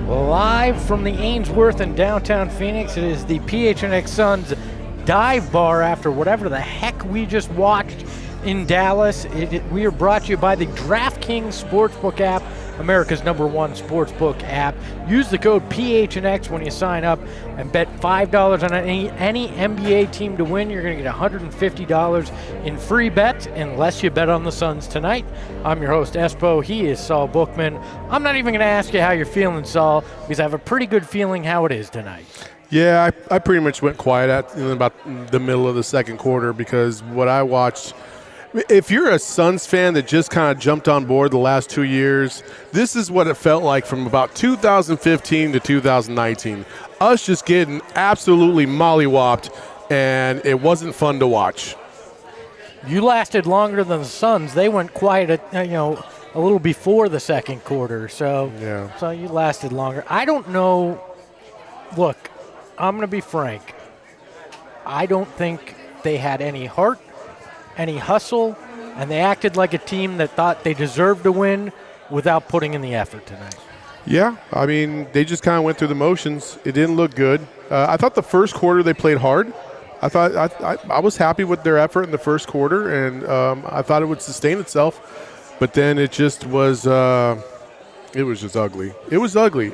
Live from the Ainsworth in downtown Phoenix, it is the PHNX Suns dive bar after whatever the heck we just watched in Dallas. We are brought to you by the DraftKings Sportsbook app, America's #1 sportsbook app. Use the code PHNX when you sign up and bet $5 on any NBA team to win. You're going to get $150 in free bets unless you bet on the Suns tonight. I'm your host, Espo. He is Saul Bookman. I'm not even going to ask you how you're feeling, Saul, because I have a pretty good feeling how it is tonight. Yeah, I pretty much went quiet in about the middle of the second quarter because what I watched – if you're a Suns fan that just kind of jumped on board the last 2 years, this is what it felt like from about 2015 to 2019. Us just getting absolutely mollywopped, and it wasn't fun to watch. You lasted longer than the Suns. They went quiet, a little before the second quarter. So, yeah. So you lasted longer. I don't know. Look, I'm going to be frank. I don't think they had any heart, any hustle, and they acted like a team that thought they deserved to win without putting in the effort tonight. Yeah, I mean, they just kind of went through the motions. It didn't look good. I thought the first quarter they played hard. I thought I was happy with their effort in the first quarter, and I thought it would sustain itself. But then it just was just ugly. It was ugly.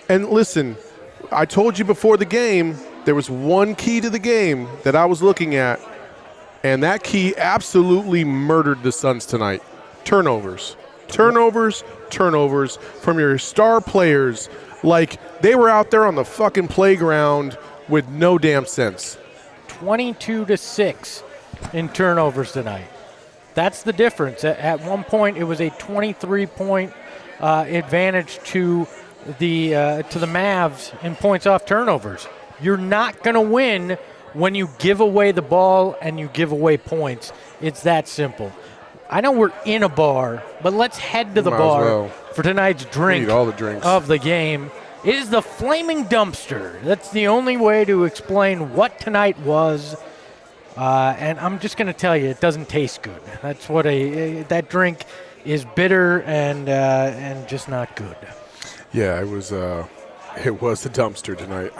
And listen, I told you before the game, there was one key to the game that I was looking at, and that key absolutely murdered the Suns tonight. Turnovers from your star players. Like, they were out there on the fucking playground with no damn sense. 22-6 in turnovers tonight. That's the difference. At one point, it was a 23-point advantage to the Mavs in points off turnovers. You're not going to win when you give away the ball and you give away points. It's that simple. I know we're in a bar, but let's head to the bar for tonight's drink all the drinks of the game. It is the Flaming Dumpster. That's the only way to explain what tonight was. And I'm just going to tell you, it doesn't taste good. That's what that drink is, bitter and just not good. Yeah, it was a dumpster tonight.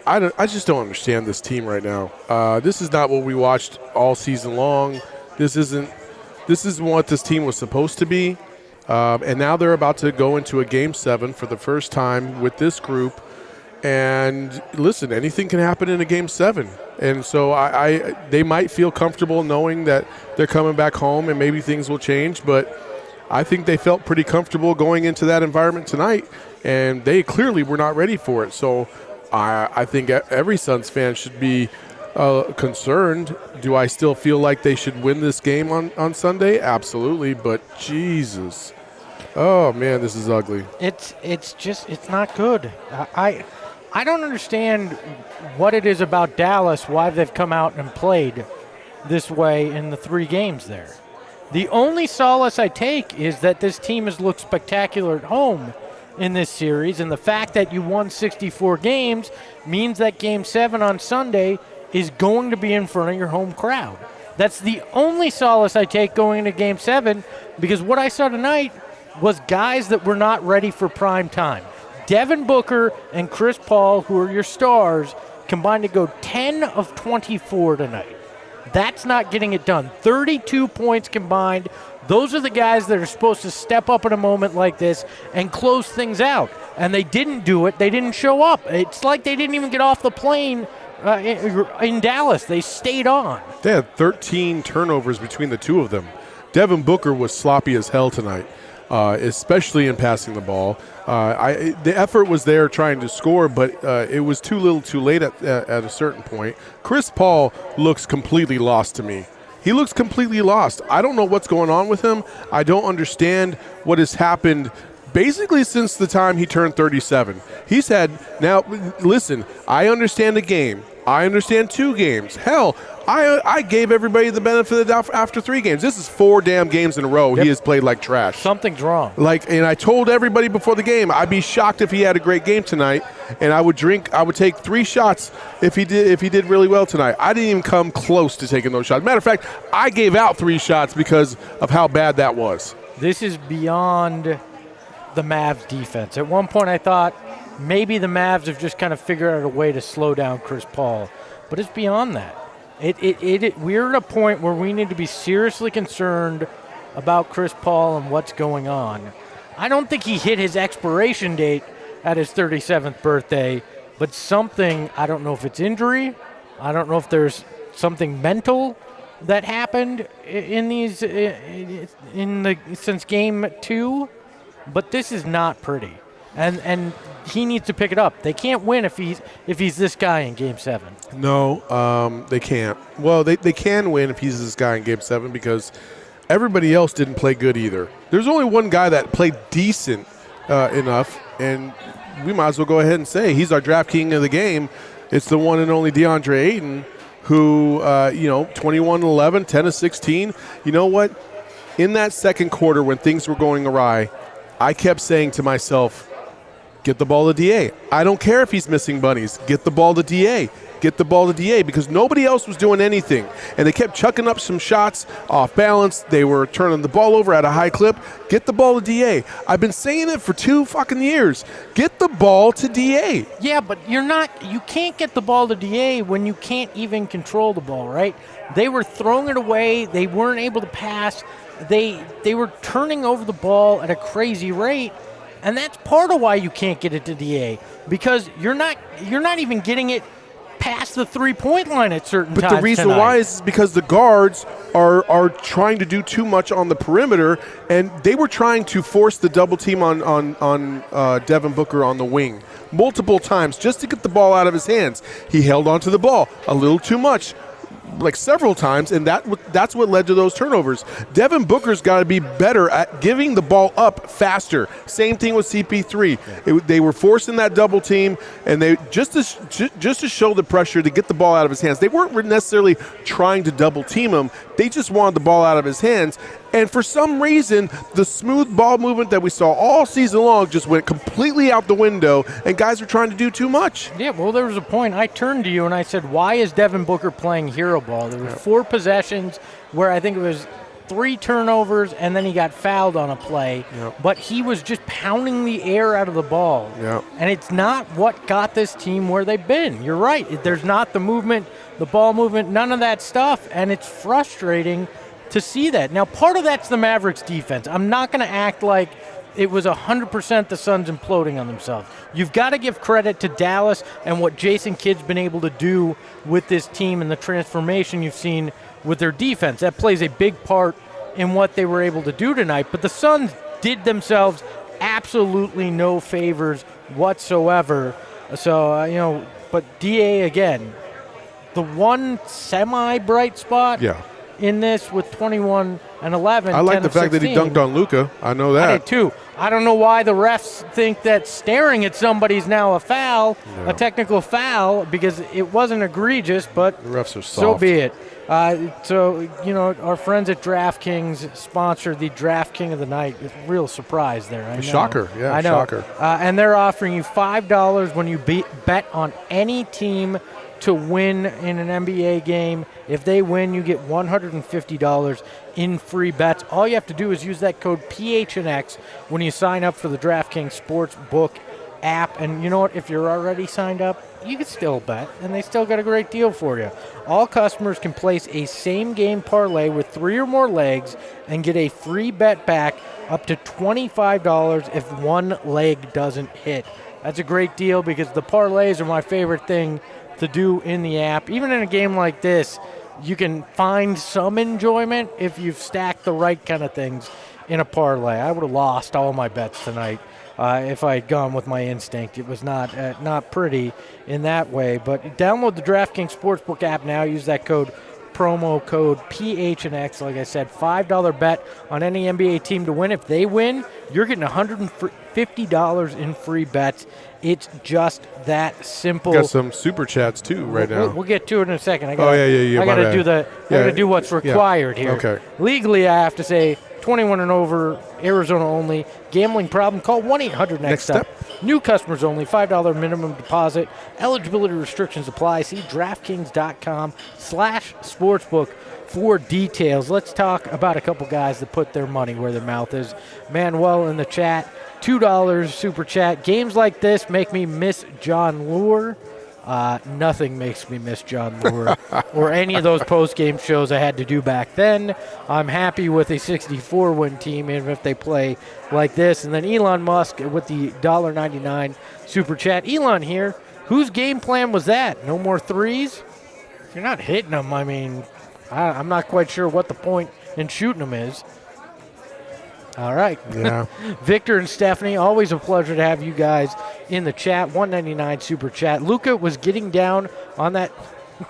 I just don't understand this team right now. This is not what we watched all season long. This isn't what this team was supposed to be. And now they're about to go into a Game 7 for the first time with this group. And listen, anything can happen in a Game 7. And so they might feel comfortable knowing that they're coming back home and maybe things will change. But I think they felt pretty comfortable going into that environment tonight. And they clearly were not ready for it. So I think every Suns fan should be concerned. Do I still feel like they should win this game on Sunday? Absolutely. But Jesus. Oh, man, this is ugly. It's not good. I don't understand what it is about Dallas, why they've come out and played this way in the 3 games there. The only solace I take is that this team has looked spectacular at home in this series, and the fact that you won 64 games means that Game 7 on Sunday is going to be in front of your home crowd. That's the only solace I take going into Game 7, because what I saw tonight was guys that were not ready for prime time. Devin Booker and Chris Paul, who are your stars, combined to go 10 of 24 tonight. That's not getting it done. 32 points combined. Those are the guys that are supposed to step up in a moment like this and close things out. And they didn't do it. They didn't show up. It's like they didn't even get off the plane in Dallas. They stayed on. They had 13 turnovers between the two of them. Devin Booker was sloppy as hell tonight, especially in passing the ball. The effort was there trying to score, but it was too little too late at a certain point. Chris Paul looks completely lost to me. He looks completely lost. I don't know what's going on with him. I don't understand what has happened basically since the time he turned 37. He's had, now, listen, I understand a game. I understand 2 games. Hell, I gave everybody the benefit of the doubt after 3 games. This is 4 damn games in a row. Yep. He has played like trash. Something's wrong. And I told everybody before the game, I'd be shocked if he had a great game tonight, and I would take 3 shots if he did really well tonight. I didn't even come close to taking those shots. Matter of fact, I gave out 3 shots because of how bad that was. This is beyond the Mavs defense. At one point I thought maybe the Mavs have just kind of figured out a way to slow down Chris Paul, but it's beyond that. We're at a point where we need to be seriously concerned about Chris Paul and what's going on. I don't think he hit his expiration date at his 37th birthday, but something, I don't know if it's injury, I don't know if there's something mental that happened since game 2, but this is not pretty. And he needs to pick it up. They can't win if he's this guy in Game 7. No, they can't. Well, they can win if he's this guy in Game 7 because everybody else didn't play good either. There's only one guy that played decent enough, and we might as well go ahead and say he's our draft king of the game. It's the one and only DeAndre Ayton, who, 21-11, 10-16. You know what? In that second quarter when things were going awry, I kept saying to myself, get the ball to DA. I don't care if he's missing bunnies. Get the ball to DA. Get the ball to DA because nobody else was doing anything. And they kept chucking up some shots off balance. They were turning the ball over at a high clip. Get the ball to DA. I've been saying it for 2 fucking years. Get the ball to DA. Yeah, but you can't get the ball to DA when you can't even control the ball, right? They were throwing it away. They weren't able to pass. They were turning over the ball at a crazy rate. And that's part of why you can't get it to DA because you're not even getting it past the 3-point line at certain times. But the reason why is because the guards are trying to do too much on the perimeter, and they were trying to force the double team on Devin Booker on the wing multiple times just to get the ball out of his hands. He held onto the ball a little too much, like several times, and that's what led to those turnovers. Devin Booker's got to be better at giving the ball up faster. Same thing with CP3. Yeah. They were forcing that double team, and they just to show the pressure to get the ball out of his hands. They weren't necessarily trying to double team him. They just wanted the ball out of his hands. And for some reason, the smooth ball movement that we saw all season long just went completely out the window, and guys were trying to do too much. Yeah, well, there was a point. I turned to you and I said, why is Devin Booker playing hero ball? There were 4 possessions where I think it was 3 turnovers, and then he got fouled on a play. Yep. But he was just pounding the air out of the ball. Yep. And it's not what got this team where they've been. You're right. There's not the movement, the ball movement, none of that stuff, and it's frustrating to see that. Now, part of that's the Mavericks defense. I'm not going to act like it was 100% the Suns imploding on themselves. You've got to give credit to Dallas and what Jason Kidd's been able to do with this team and the transformation you've seen with their defense. That plays a big part in what they were able to do tonight. But the Suns did themselves absolutely no favors whatsoever. So, but DA again, the one semi-bright spot. Yeah. In this with 21 and 11. I like the fact that he dunked on Luka. I know that. I did too. I don't know why the refs think that staring at somebody's now a foul, a technical foul, because it wasn't egregious, but the refs are soft. So be it. Our friends at DraftKings sponsored the Draft King of the Night. Real surprise there. I know. Shocker. Yeah, I know. Shocker. And they're offering you $5 when you bet on any team to win in an NBA game. If they win, you get $150 in free bets. All you have to do is use that code PHNX when you sign up for the DraftKings Sportsbook app. And you know what? If you're already signed up, you can still bet, and they still got a great deal for you. All customers can place a same-game parlay with 3 or more legs and get a free bet back up to $25 if one leg doesn't hit. That's a great deal because the parlays are my favorite thing to do in the app. Even in a game like this, you can find some enjoyment if you've stacked the right kind of things in a parlay. I would have lost all my bets tonight if I had gone with my instinct. It was not pretty in that way. But download the DraftKings Sportsbook app now. Use that promo code PHNX. Like I said, $5 bet on any NBA team to win. If they win, you're getting $150 in free bets. It's just that simple. Got some super chats too now. We'll get to it in a second. I gotta do what's required here. Okay. Legally, I have to say 21 and over, Arizona only. Gambling problem? Call 1-800-NEXT-STEP. New customers only. $5 minimum deposit. Eligibility restrictions apply. See DraftKings.com/sportsbook for details. Let's talk about a couple guys that put their money where their mouth is. Manuel in the chat. $2 super chat. Games like this make me miss John Lure. Nothing makes me miss John Lure or any of those post-game shows I had to do back then. I'm happy with a 64-win team, even if they play like this. And then Elon Musk with the $1.99 super chat. Elon here. Whose game plan was that? No more threes? If you're not hitting them, I mean, I'm not quite sure what the point in shooting them is. All right. Yeah. Victor and Stephanie, always a pleasure to have you guys in the chat. $1.99 super chat. Luka was getting down on that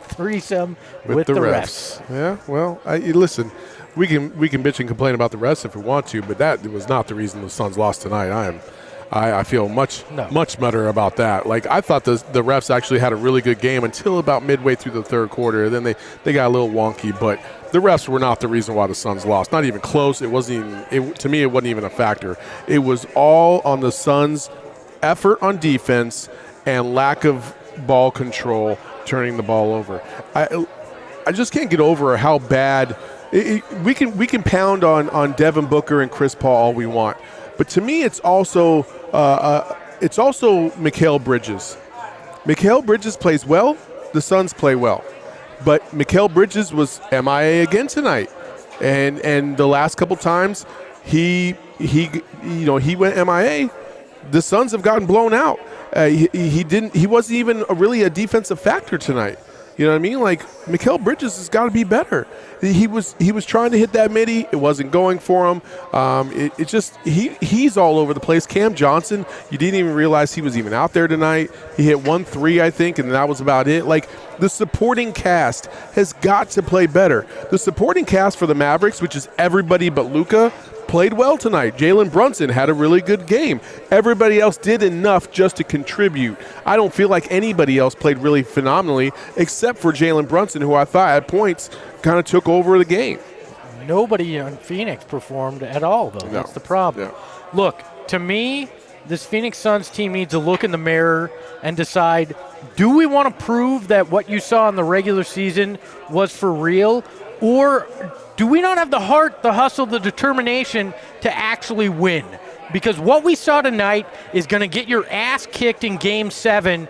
threesome with the refs. Yeah, well, listen, we can bitch and complain about the refs if we want to, but that was not the reason the Suns lost tonight. I feel much better about that. Like, I thought the refs actually had a really good game until about midway through the third quarter. Then they got a little wonky, but the refs were not the reason why the Suns lost. Not even close. It wasn't even. To me, it wasn't even a factor. It was all on the Suns' effort on defense and lack of ball control, turning the ball over. I just can't get over how bad. We can pound on Devin Booker and Chris Paul all we want. But to me, it's also Mikal Bridges. Mikal Bridges plays well. The Suns play well. But Mikal Bridges was MIA again tonight. And the last couple times he went MIA, the Suns have gotten blown out. He wasn't even really a defensive factor tonight. You know what I mean? Like, Mikal Bridges has got to be better. He was trying to hit that midi. It wasn't going for him. He's all over the place. Cam Johnson, you didn't even realize he was even out there tonight. He hit 1 3, I think, and that was about it. Like, the supporting cast has got to play better. The supporting cast for the Mavericks, which is everybody but Luka, played well tonight. Jalen Brunson had a really good game. Everybody else did enough just to contribute. I don't feel like anybody else played really phenomenally except for Jalen Brunson, who I thought at points kind of took over the game. Nobody in Phoenix performed at all, though. No. That's the problem. Yeah. Look, to me, this Phoenix Suns team needs to look in the mirror and decide, do we want to prove that what you saw in the regular season was for real, or do we not have the heart, the hustle, the determination to actually win? Because what we saw tonight is going to get your ass kicked in Game 7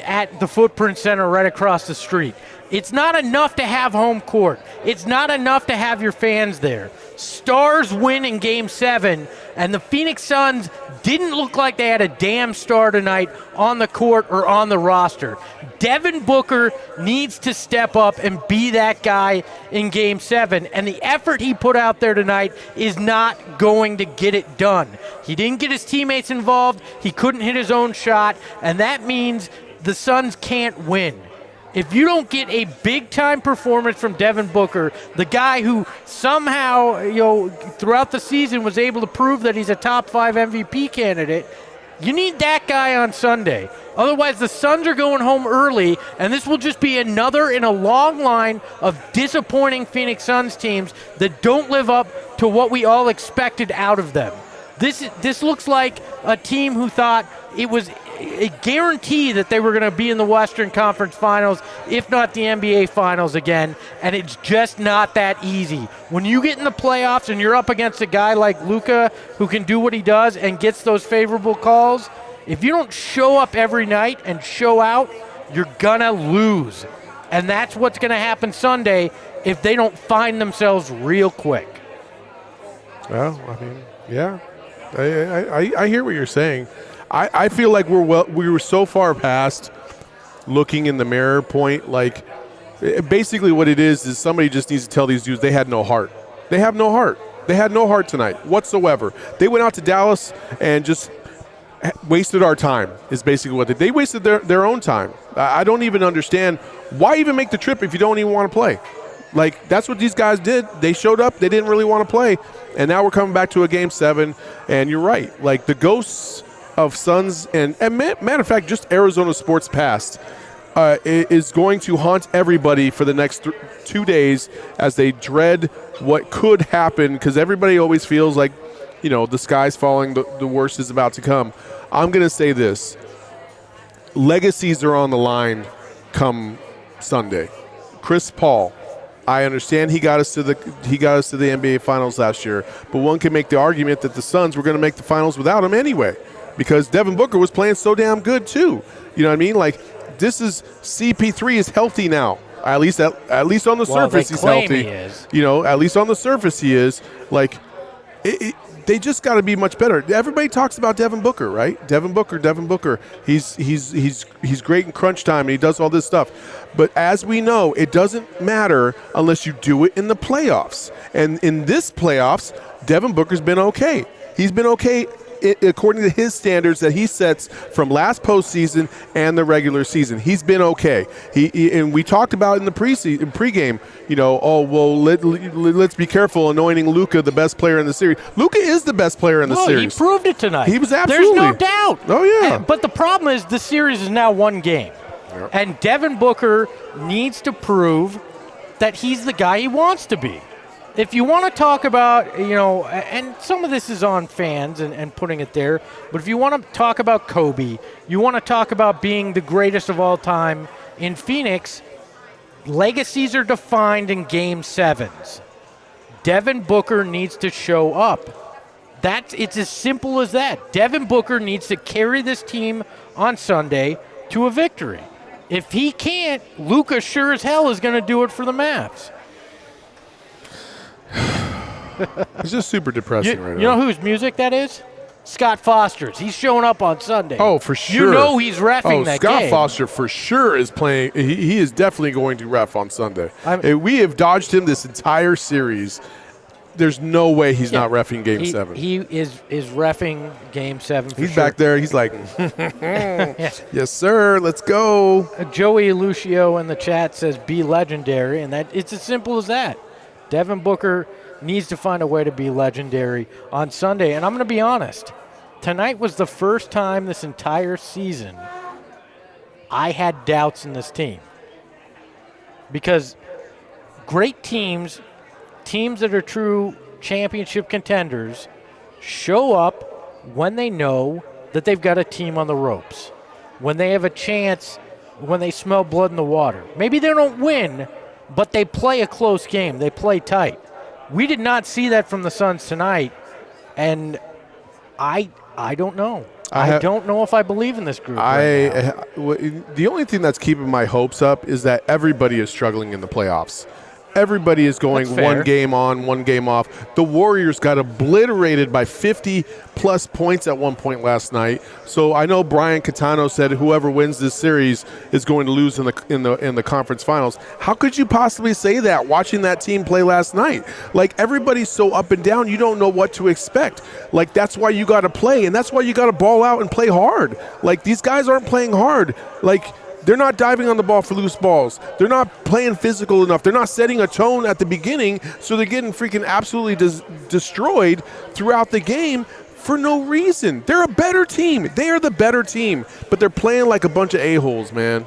at the Footprint Center right across the street. It's not enough to have home court. It's not enough to have your fans there. Stars win in Game 7, and the Phoenix Suns didn't look like they had a damn star tonight on the court or on the roster. Devin Booker needs to step up and be that guy in Game 7, and the effort he put out there tonight is not going to get it done. He didn't get his teammates involved. He couldn't hit his own shot, and that means the Suns can't win. If you don't get a big-time performance from Devin Booker, the guy who somehow, throughout the season was able to prove that he's a top 5 MVP candidate, you need that guy on Sunday. Otherwise, the Suns are going home early, and this will just be another in a long line of disappointing Phoenix Suns teams that don't live up to what we all expected out of them. This looks like a team who thought it was a guarantee that they were going to be in the Western Conference Finals, if not the NBA Finals again, and it's just not that easy. When you get in the playoffs and you're up against a guy like Luka who can do what he does and gets those favorable calls, If you don't show up every night and show out, you're going to lose. And that's what's going to happen Sunday if they don't find themselves real quick. Well, I mean, yeah. I hear what you're saying. I feel like we were so far past looking in the mirror point. Like, basically what it is somebody just needs to tell these dudes they had no heart. They have no heart. They had no heart tonight whatsoever. They went out to Dallas and just wasted our time is basically what they wasted their own time. I don't even understand why even make the trip if you don't even want to play. Like, that's what these guys did. They showed up. They didn't really want to play. And now we're coming back to a Game 7. And you're right. Like, the ghosts of Suns and matter of fact, just Arizona sports past is going to haunt everybody for the next 2 days as they dread what could happen, because everybody always feels like, you know, the sky's falling, the worst is about to come. I'm going to say this. Legacies are on the line come Sunday. Chris Paul, I understand he got us to the NBA Finals last year, but one can make the argument that the Suns were going to make the finals without him anyway, because Devin Booker was playing so damn good too. You know what I mean? Like, this is CP3 is healthy now. At least on the surface he's healthy. He is. You know, at least on the surface he is. Like, they just got to be much better. Everybody talks about Devin Booker, right? Devin Booker. He's great in crunch time and he does all this stuff. But as we know, it doesn't matter unless you do it in the playoffs. And in this playoffs, Devin Booker's been okay. He's been okay according to his standards that he sets from last postseason and the regular season. He's been okay. And we talked about in the pregame, you know, let's be careful anointing Luka the best player in the series. Luka is the best player in the series. He proved it tonight. He was absolutely. There's no doubt. Oh, yeah. But the problem is the series is now one game. Yep. And Devin Booker needs to prove that he's the guy he wants to be. If you want to talk about, you know, and some of this is on fans and putting it there, but if you want to talk about Kobe, you want to talk about being the greatest of all time in Phoenix, legacies are defined in Game 7s. Devin Booker needs to show up. It's as simple as that. Devin Booker needs to carry this team on Sunday to a victory. If he can't, Luka sure as hell is going to do it for the Mavs. It's just super depressing right now. You know whose music that is? Scott Foster's. He's showing up on Sunday. Oh, for sure. You know he's reffing that Scott game. Foster for sure is playing. He is definitely going to ref on Sunday. We have dodged him this entire series. There's no way he's not reffing Game 7. He is reffing Game 7 for He's sure. back there. He's like, yes, sir, let's go. Joey Lucio in the chat says, be legendary, and that it's as simple as that. Devin Booker needs to find a way to be legendary on Sunday. And I'm going to be honest. Tonight was the first time this entire season I had doubts in this team. Because great teams that are true championship contenders, show up when they know that they've got a team on the ropes. When they have a chance, when they smell blood in the water. Maybe they don't win, but they play a close game. They play tight. We did not see that from the Suns tonight, and I don't know. I don't know if I believe in this group right now. The only thing that's keeping my hopes up is that everybody is struggling in the playoffs. Everybody is going one game on, one game off. The Warriors got obliterated by 50-plus points at one point last night. So I know Brian Catano said whoever wins this series is going to lose in the conference finals. How could you possibly say that watching that team play last night? Like, everybody's so up and down, you don't know what to expect. Like, that's why you got to play, and that's why you got to ball out and play hard. Like, these guys aren't playing hard. Like, they're not diving on the ball for loose balls. They're not playing physical enough. They're not setting a tone at the beginning, so they're getting freaking absolutely destroyed throughout the game for no reason. They're a better team. They are the better team, but they're playing like a bunch of a-holes, man.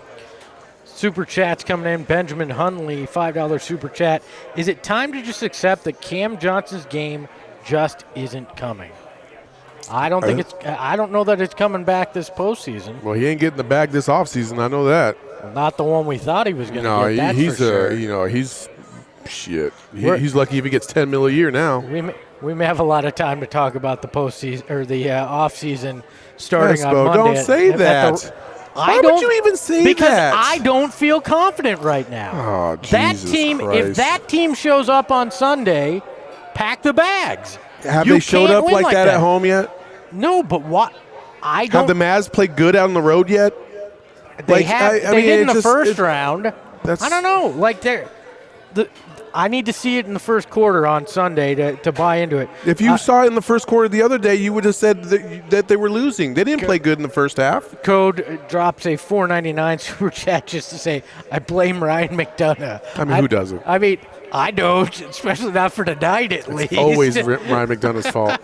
Super chats coming in. Benjamin Hunley, $5 super chat. Is it time to just accept that Cam Johnson's game just isn't coming? I don't know that it's coming back this postseason. Well, he ain't getting the bag this offseason. I know that. Not the one we thought he was going to get. He's shit. He's lucky if he gets $10 million a year now. we may have a lot of time to talk about the postseason or the off season starting on Espo, Monday. don't say that. Why would you even say because that? I don't feel confident right now. Oh, that Jesus team, Christ. if that team shows up on Sunday, pack the bags. Have You they showed can't up win like that at home yet? No, but what? I Have don't. the Mavs played good out on the road yet? They did in the first round. That's- I don't know. Like I need to see it in the first quarter on Sunday to buy into it. If you saw it in the first quarter the other day, you would have said that they were losing. They didn't play good in the first half. Code drops a $4.99 super chat just to say, I blame Ryan McDonough. I mean, who doesn't? I mean, I don't, especially not for tonight at least. Always Ryan McDonough's fault.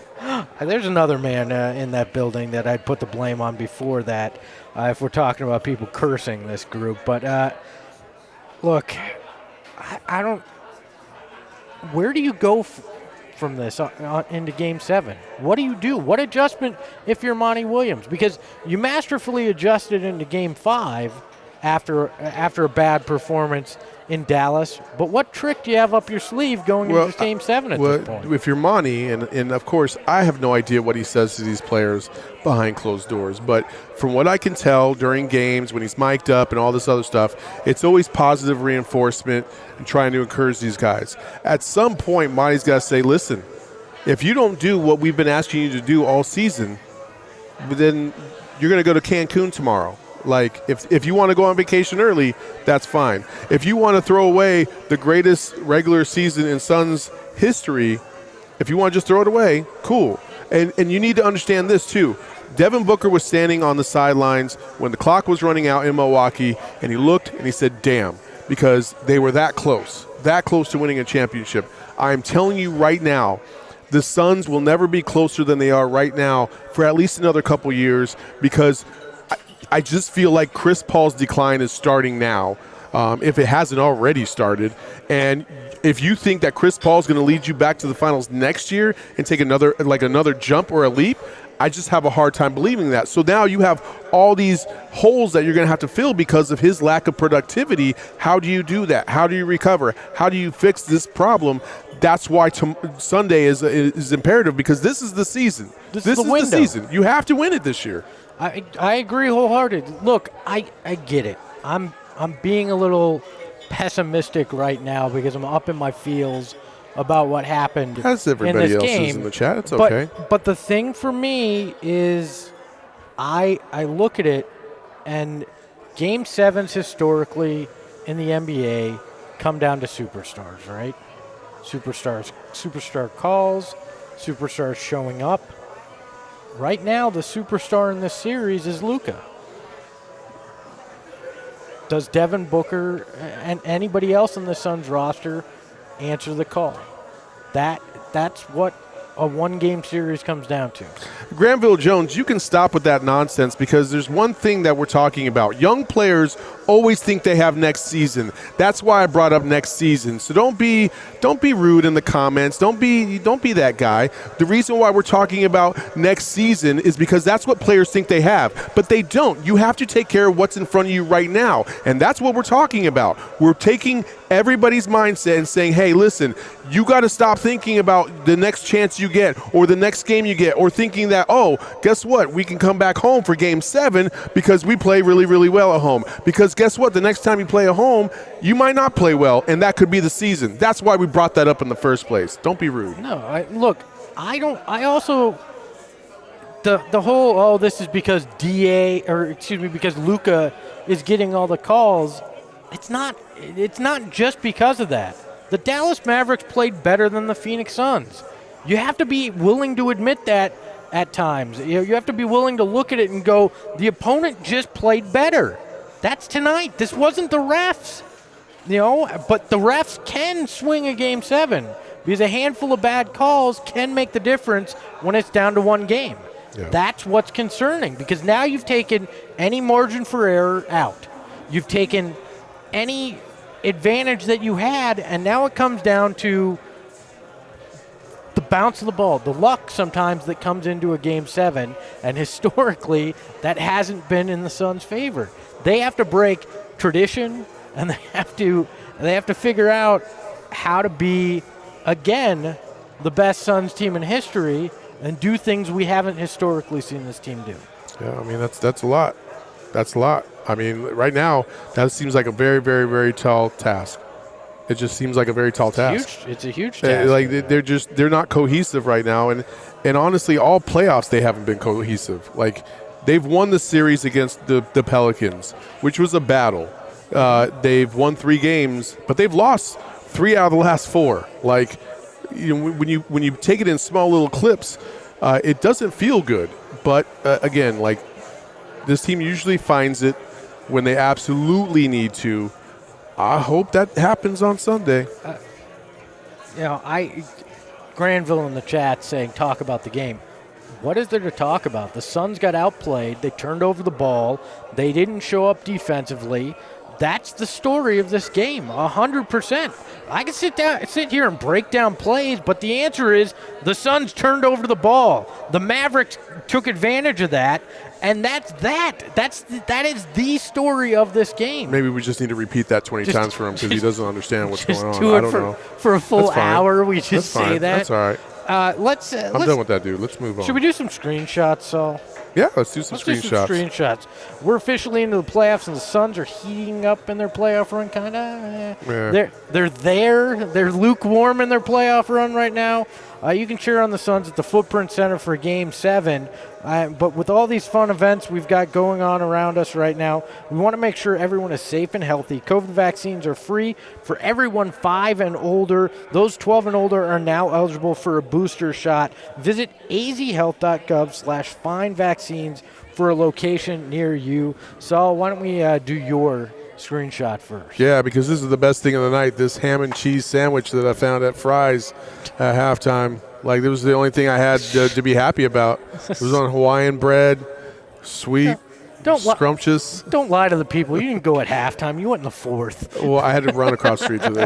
There's another man in that building that I'd put the blame on before that, if we're talking about people cursing this group. But, look, I don't. Where do you go from this into Game 7? What do you do? What adjustment if you're Monty Williams? Because you masterfully adjusted into Game 5 after a bad performance in Dallas. But what trick do you have up your sleeve going into Game 7 at this point? If you're Monty, and of course, I have no idea what he says to these players behind closed doors. But from what I can tell during games when he's mic'd up and all this other stuff, it's always positive reinforcement and trying to encourage these guys. At some point, Monty's got to say, listen, if you don't do what we've been asking you to do all season, then you're going to go to Cancun tomorrow. Like, if you want to go on vacation early, that's fine. If you want to throw away the greatest regular season in Suns history, if you want to just throw it away, cool. And you need to understand this, too. Devin Booker was standing on the sidelines when the clock was running out in Milwaukee, and he looked and he said, damn, because they were that close to winning a championship. I'm telling you right now, the Suns will never be closer than they are right now for at least another couple years, because I just feel like Chris Paul's decline is starting now, if it hasn't already started. And if you think that Chris Paul's going to lead you back to the finals next year and take another jump or a leap, I just have a hard time believing that. So now you have all these holes that you're going to have to fill because of his lack of productivity. How do you do that? How do you recover? How do you fix this problem? That's why Sunday is imperative, because this is the season. This is the season. You have to win it this year. I agree wholeheartedly. Look, I get it. I'm being a little pessimistic right now because I'm up in my feels about what happened As everybody in this else game. is in the chat. It's okay. But the thing for me is I look at it, and Game 7s historically in the NBA come down to superstars, right? Superstar calls, superstars showing up. Right now, the superstar in this series is Luka. Does Devin Booker and anybody else in the Suns roster answer the call? That's what a one-game series comes down to. Granville Jones, you can stop with that nonsense, because there's one thing that we're talking about. Young players always think they have next season. That's why I brought up next season. So don't be rude in the comments. Don't be that guy. The reason why we're talking about next season is because that's what players think they have, but they don't. You have to take care of what's in front of you right now, and that's what we're talking about. We're taking everybody's mindset and saying, hey, listen, you got to stop thinking about the next chance you get or the next game you get, or thinking that, oh, guess what, we can come back home for Game 7 because we play really, really well at home. Because guess what, the next time you play at home, you might not play well, and that could be the season. That's why we brought that up in the first place. Don't be rude. No, the whole, this is because because Luka is getting all the calls. It's not just because of that. The Dallas Mavericks played better than the Phoenix Suns. You have to be willing to admit that at times. You have to be willing to look at it and go, the opponent just played better. That's tonight. This wasn't the refs. But the refs can swing a Game 7 because a handful of bad calls can make the difference when it's down to one game. Yeah. That's what's concerning, because now you've taken any margin for error out. You've taken any advantage that you had, and now it comes down to the bounce of the ball, the luck sometimes that comes into a Game 7, and historically that hasn't been in the Suns' favor. They have to break tradition, and they have to figure out how to be, again, the best Suns team in history and do things we haven't historically seen this team do. Yeah, I mean, that's a lot. That's a lot. I mean, right now, that seems like a very, very, very tall task. It just seems like a very tall task. It's a huge task. Like they're not cohesive right now, and honestly, all playoffs they haven't been cohesive. Like they've won the series against the Pelicans, which was a battle. They've won 3 games, but they've lost 3 out of the last 4. Like when you take it in small little clips, it doesn't feel good. But again, like this team usually finds it when they absolutely need to. I hope that happens on Sunday. Granville in the chat saying talk about the game. What is there to talk about? The Suns got outplayed. They turned over the ball. They didn't show up defensively. That's the story of this game, 100%. I can sit here and break down plays, but the answer is the Suns turned over the ball. The Mavericks took advantage of that, and that is the story of this game. Maybe we just need to repeat that 20 times for him because he doesn't understand what's going on. Do it I don't know. For a full hour, we just say that. That's all right. I'm done with that, dude. Let's move on. Should we do some screenshots, Saul? Yeah, let's do some screenshots. We're officially into the playoffs, and the Suns are heating up in their playoff run, kind of. Yeah. They're there. They're lukewarm in their playoff run right now. You can cheer on the Suns at the Footprint Center for Game 7. But with all these fun events we've got going on around us right now, we want to make sure everyone is safe and healthy. COVID vaccines are free for everyone 5 and older. Those 12 and older are now eligible for a booster shot. Visit azhealth.gov/findvaccines for a location near you. Saul, why don't we do your screenshot first? Yeah, because this is the best thing of the night, this ham and cheese sandwich that I found at Fry's at halftime. Like, this was the only thing I had to be happy about. It was on Hawaiian bread, sweet, scrumptious. Don't lie to the people. You didn't go at halftime. You went in the 4th. Well, I had to run across the street to the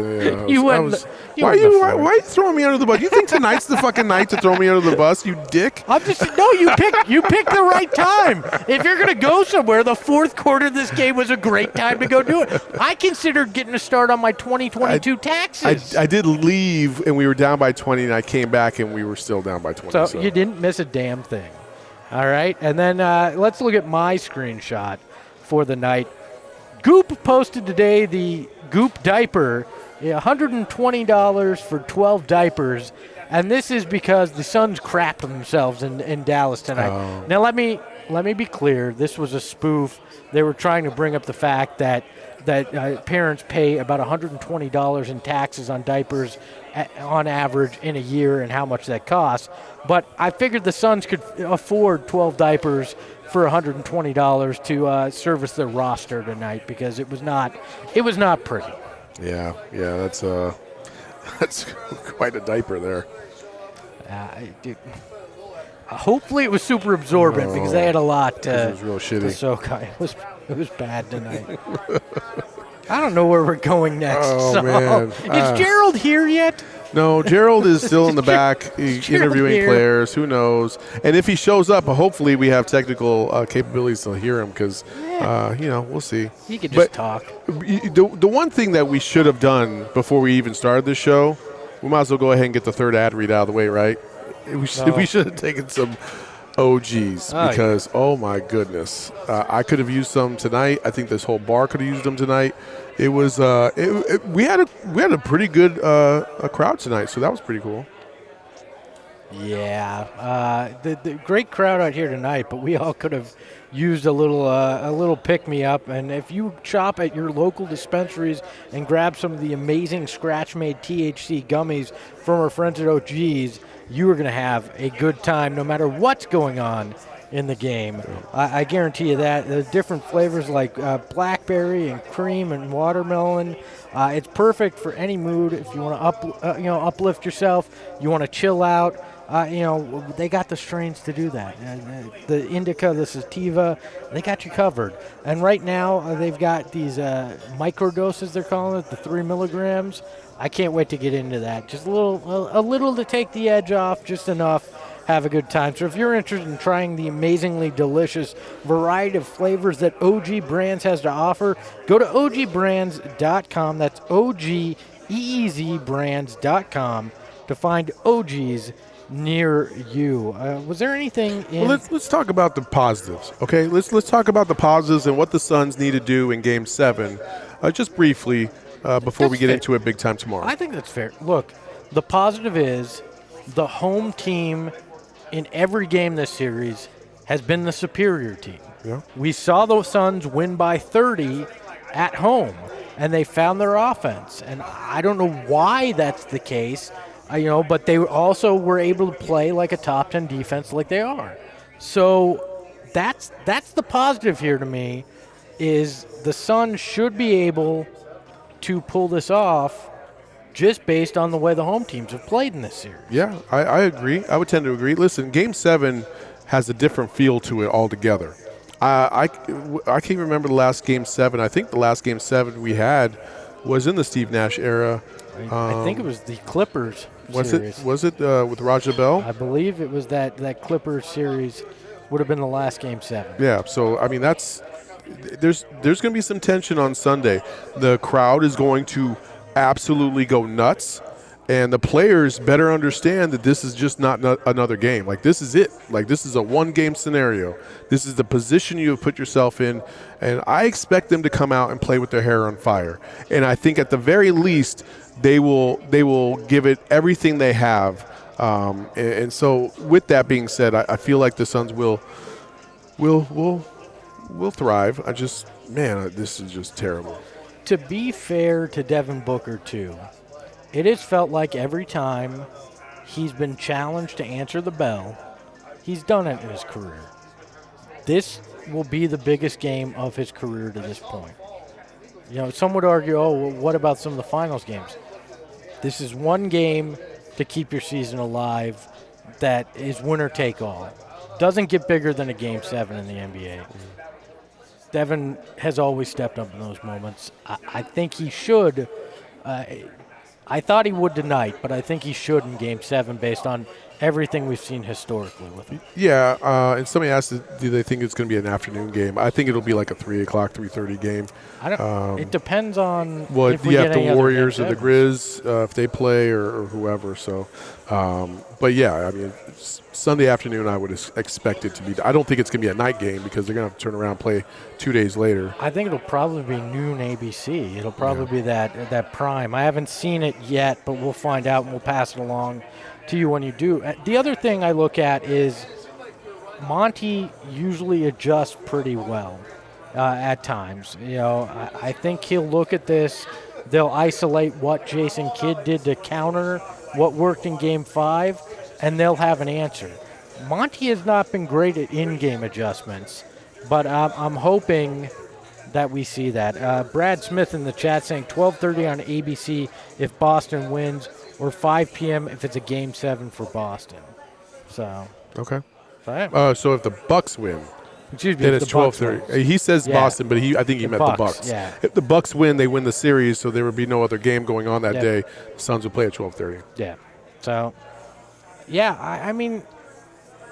why are you throwing me under the bus? You think tonight's the fucking night to throw me under the bus, you dick? You picked the right time. If you're going to go somewhere, the 4th quarter of this game was a great time to go do it. I considered getting a start on my 2022 taxes. I did leave, and we were down by 20, and I came back, and we were still down by 20. So you didn't miss a damn thing. All right, and then let's look at my screenshot for the night. Goop posted today the Goop diaper, $120 for 12 diapers, and this is because the Suns crapped themselves in Dallas tonight. Oh. Now let me be clear. This was a spoof. They were trying to bring up the fact that parents pay about $120 in taxes on diapers on average in a year and how much that costs. But I figured the Suns could afford 12 diapers for $120 to service their roster tonight because it was not pretty. Yeah, that's quite a diper there. Hopefully it was super absorbent because they had a lot it was real shitty. to soak on. It was bad tonight. I don't know where we're going next. Oh, man. Is Gerald here yet? No, Gerald is still in the back interviewing players. Who knows? And if he shows up, hopefully we have technical capabilities to hear him because, we'll see. He could just talk. The one thing that we should have done before we even started this show, we might as well go ahead and get the third ad read out of the way, right? We should have taken some OGs because, oh my goodness, I could have used some tonight. I think this whole bar could have used them tonight. It was we had a pretty good a crowd tonight, so that was pretty cool. Yeah, the great crowd out here tonight, but we all could have used a little pick me up. And if you shop at your local dispensaries and grab some of the amazing scratch-made THC gummies from our friends at OG's, you are going to have a good time no matter what's going on in the game. I guarantee you that. The different flavors like blackberry and cream and watermelon. It's perfect for any mood. If you want to uplift yourself, you want to chill out. They got the strains to do that. The indica, the sativa, they got you covered. And right now they've got these microdoses, they're calling it, the 3 milligrams. I can't wait to get into that. Just a little to take the edge off, just enough. Have a good time. So if you're interested in trying the amazingly delicious variety of flavors that OG Brands has to offer, go to ogbrands.com. That's OGEEZbrands.com. to find OGs near you. Was there anything in? Well, let's talk about the positives, okay? Let's talk about the positives and what the Suns need to do in Game 7, just briefly before we get into it big time tomorrow. I think that's fair. Look, the positive is the home team in every game this series has been the superior team. Yeah. We saw the Suns win by 30 at home, and they found their offense. And I don't know why that's the case. But they also were able to play like a top 10 defense like they are. So that's the positive here to me, is the Suns should be able to pull this off just based on the way the home teams have played in this series. Yeah, I agree. I would tend to agree. Listen, Game 7 has a different feel to it altogether. I can't remember the last Game 7. I think the last Game 7 we had was in the Steve Nash era. I think it was the Clippers series. Was it with Raja Bell? I believe it was that Clippers series would have been the last Game 7. Yeah, so, I mean, there's going to be some tension on Sunday. The crowd is going to absolutely go nuts, and the players better understand that this is just not another game. Like, this is it. Like, this is a one-game scenario. This is the position you have put yourself in, and I expect them to come out and play with their hair on fire. And I think at the very least they will give it everything they have. And so with that being said, I feel like the Suns will thrive. This is just terrible. To be fair to Devin Booker, too, it has felt like every time he's been challenged to answer the bell, he's done it in his career. This will be the biggest game of his career to this point. Some would argue, what about some of the finals games? This is one game to keep your season alive that is winner take all. Doesn't get bigger than a Game 7 in the NBA. Devin has always stepped up in those moments. I think he should. I thought he would tonight, but I think he should in Game 7 based on everything we've seen historically with him. Yeah, and somebody asked, do they think it's going to be an afternoon game? I think it'll be like a 3 o'clock, 3:30 game. I don't. It depends on if we get the any Warriors other or the Grizz, if they play or whoever. So, but yeah, I mean, Sunday afternoon I would expect it to be. I don't think it's going to be a night game because they're going to have to turn around and play 2 days later. I think it'll probably be noon ABC. It'll probably be that prime. I haven't seen it yet, but we'll find out and we'll pass it along to you when you do. The other thing I look at is Monty usually adjusts pretty well at times. I think he'll look at this. They'll isolate what Jason Kidd did to counter what worked in Game 5, and they'll have an answer. Monty has not been great at in-game adjustments, but I'm hoping that we see that. Brad Smith in the chat saying 12:30 on ABC if Boston wins, or 5 p.m. if it's a Game 7 for Boston. So okay. So if the Bucks win, then it's 12:30. He says Boston, but I think he meant the Bucks. Yeah. If the Bucks win, they win the series, so there would be no other game going on that day. The Suns would play at 12:30. Yeah. So, I mean,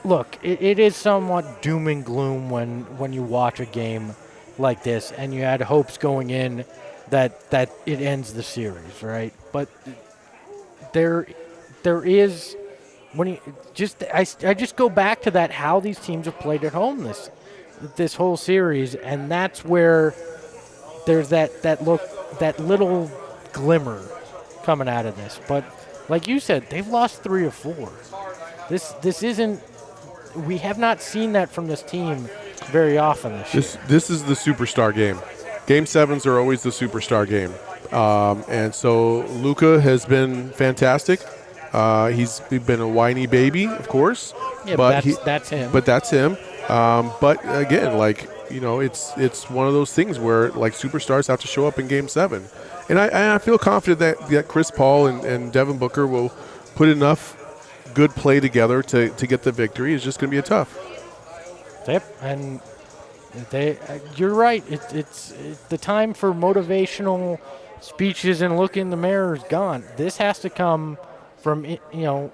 look, it is somewhat doom and gloom when you watch a game like this and you had hopes going in that it ends the series, right? But there is when you I just go back to that, how these teams have played at home this whole series, and that's where there's that little glimmer coming out of this. But like you said, they've lost 3 or 4. This isn't. We have not seen that from this team very often this year. This is the superstar game. Game 7s are always the superstar game. And so Luka has been fantastic. He's been a whiny baby, of course. Yeah, but that's him. But that's him. But again, it's one of those things where superstars have to show up in Game 7. And I feel confident that Chris Paul and Devin Booker will put enough good play together to get the victory. It's just going to be tough. Yep, and you're right. It's the time for motivational speeches and look in the mirror is gone. This has to come from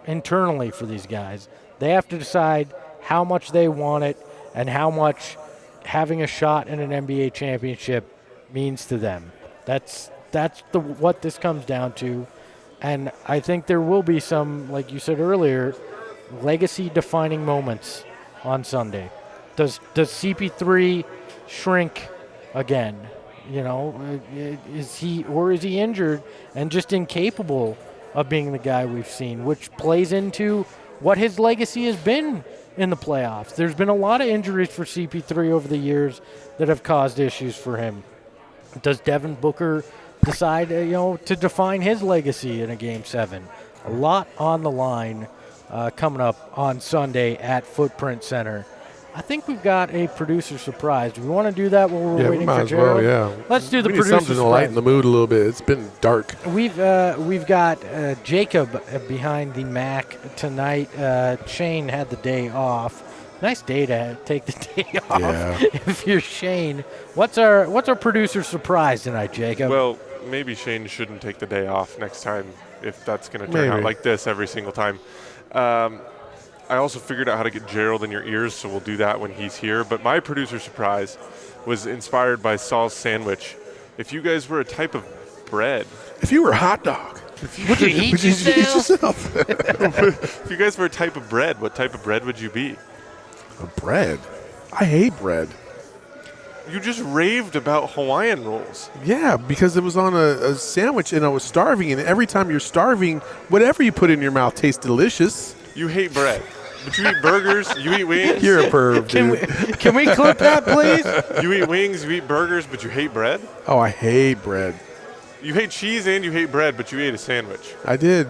internally for these guys. They have to decide how much they want it and how much having a shot in an NBA championship means to them. That's what this comes down to. And I think there will be some, like you said earlier, legacy-defining moments on Sunday. Does CP3 shrink again? You know, is he injured and just incapable of being the guy we've seen, which plays into what his legacy has been in the playoffs. There's been a lot of injuries for CP3 over the years that have caused issues for him. Does Devin Booker decide, to define his legacy in a Game 7? A lot on the line coming up on Sunday at Footprint Center. I think we've got a producer surprise. Do we want to do that while we're waiting for Gerald? Well, yeah. Let's do the we need producer something to lighten the mood a little bit. It's been dark. We've got Jacob behind the Mac tonight. Shane had the day off. Nice day to take the day off. Yeah. If you're Shane, what's our producer surprise tonight, Jacob? Well, maybe Shane shouldn't take the day off next time if that's going to turn out like this every single time. I also figured out how to get Gerald in your ears, so we'll do that when he's here. But my producer surprise was inspired by Saul's sandwich. If you guys were a type of bread. If you were a hot dog. Would you eat yourself? If you guys were a type of bread, what type of bread would you be? A bread? I hate bread. You just raved about Hawaiian rolls. Yeah, because it was on a sandwich and I was starving. And every time you're starving, whatever you put in your mouth tastes delicious. You hate bread. But you eat burgers, you eat wings. You're a perv, dude. Can we clip that, please? You eat wings, you eat burgers, but you hate bread? Oh, I hate bread. You hate cheese and you hate bread, but you ate a sandwich. I did.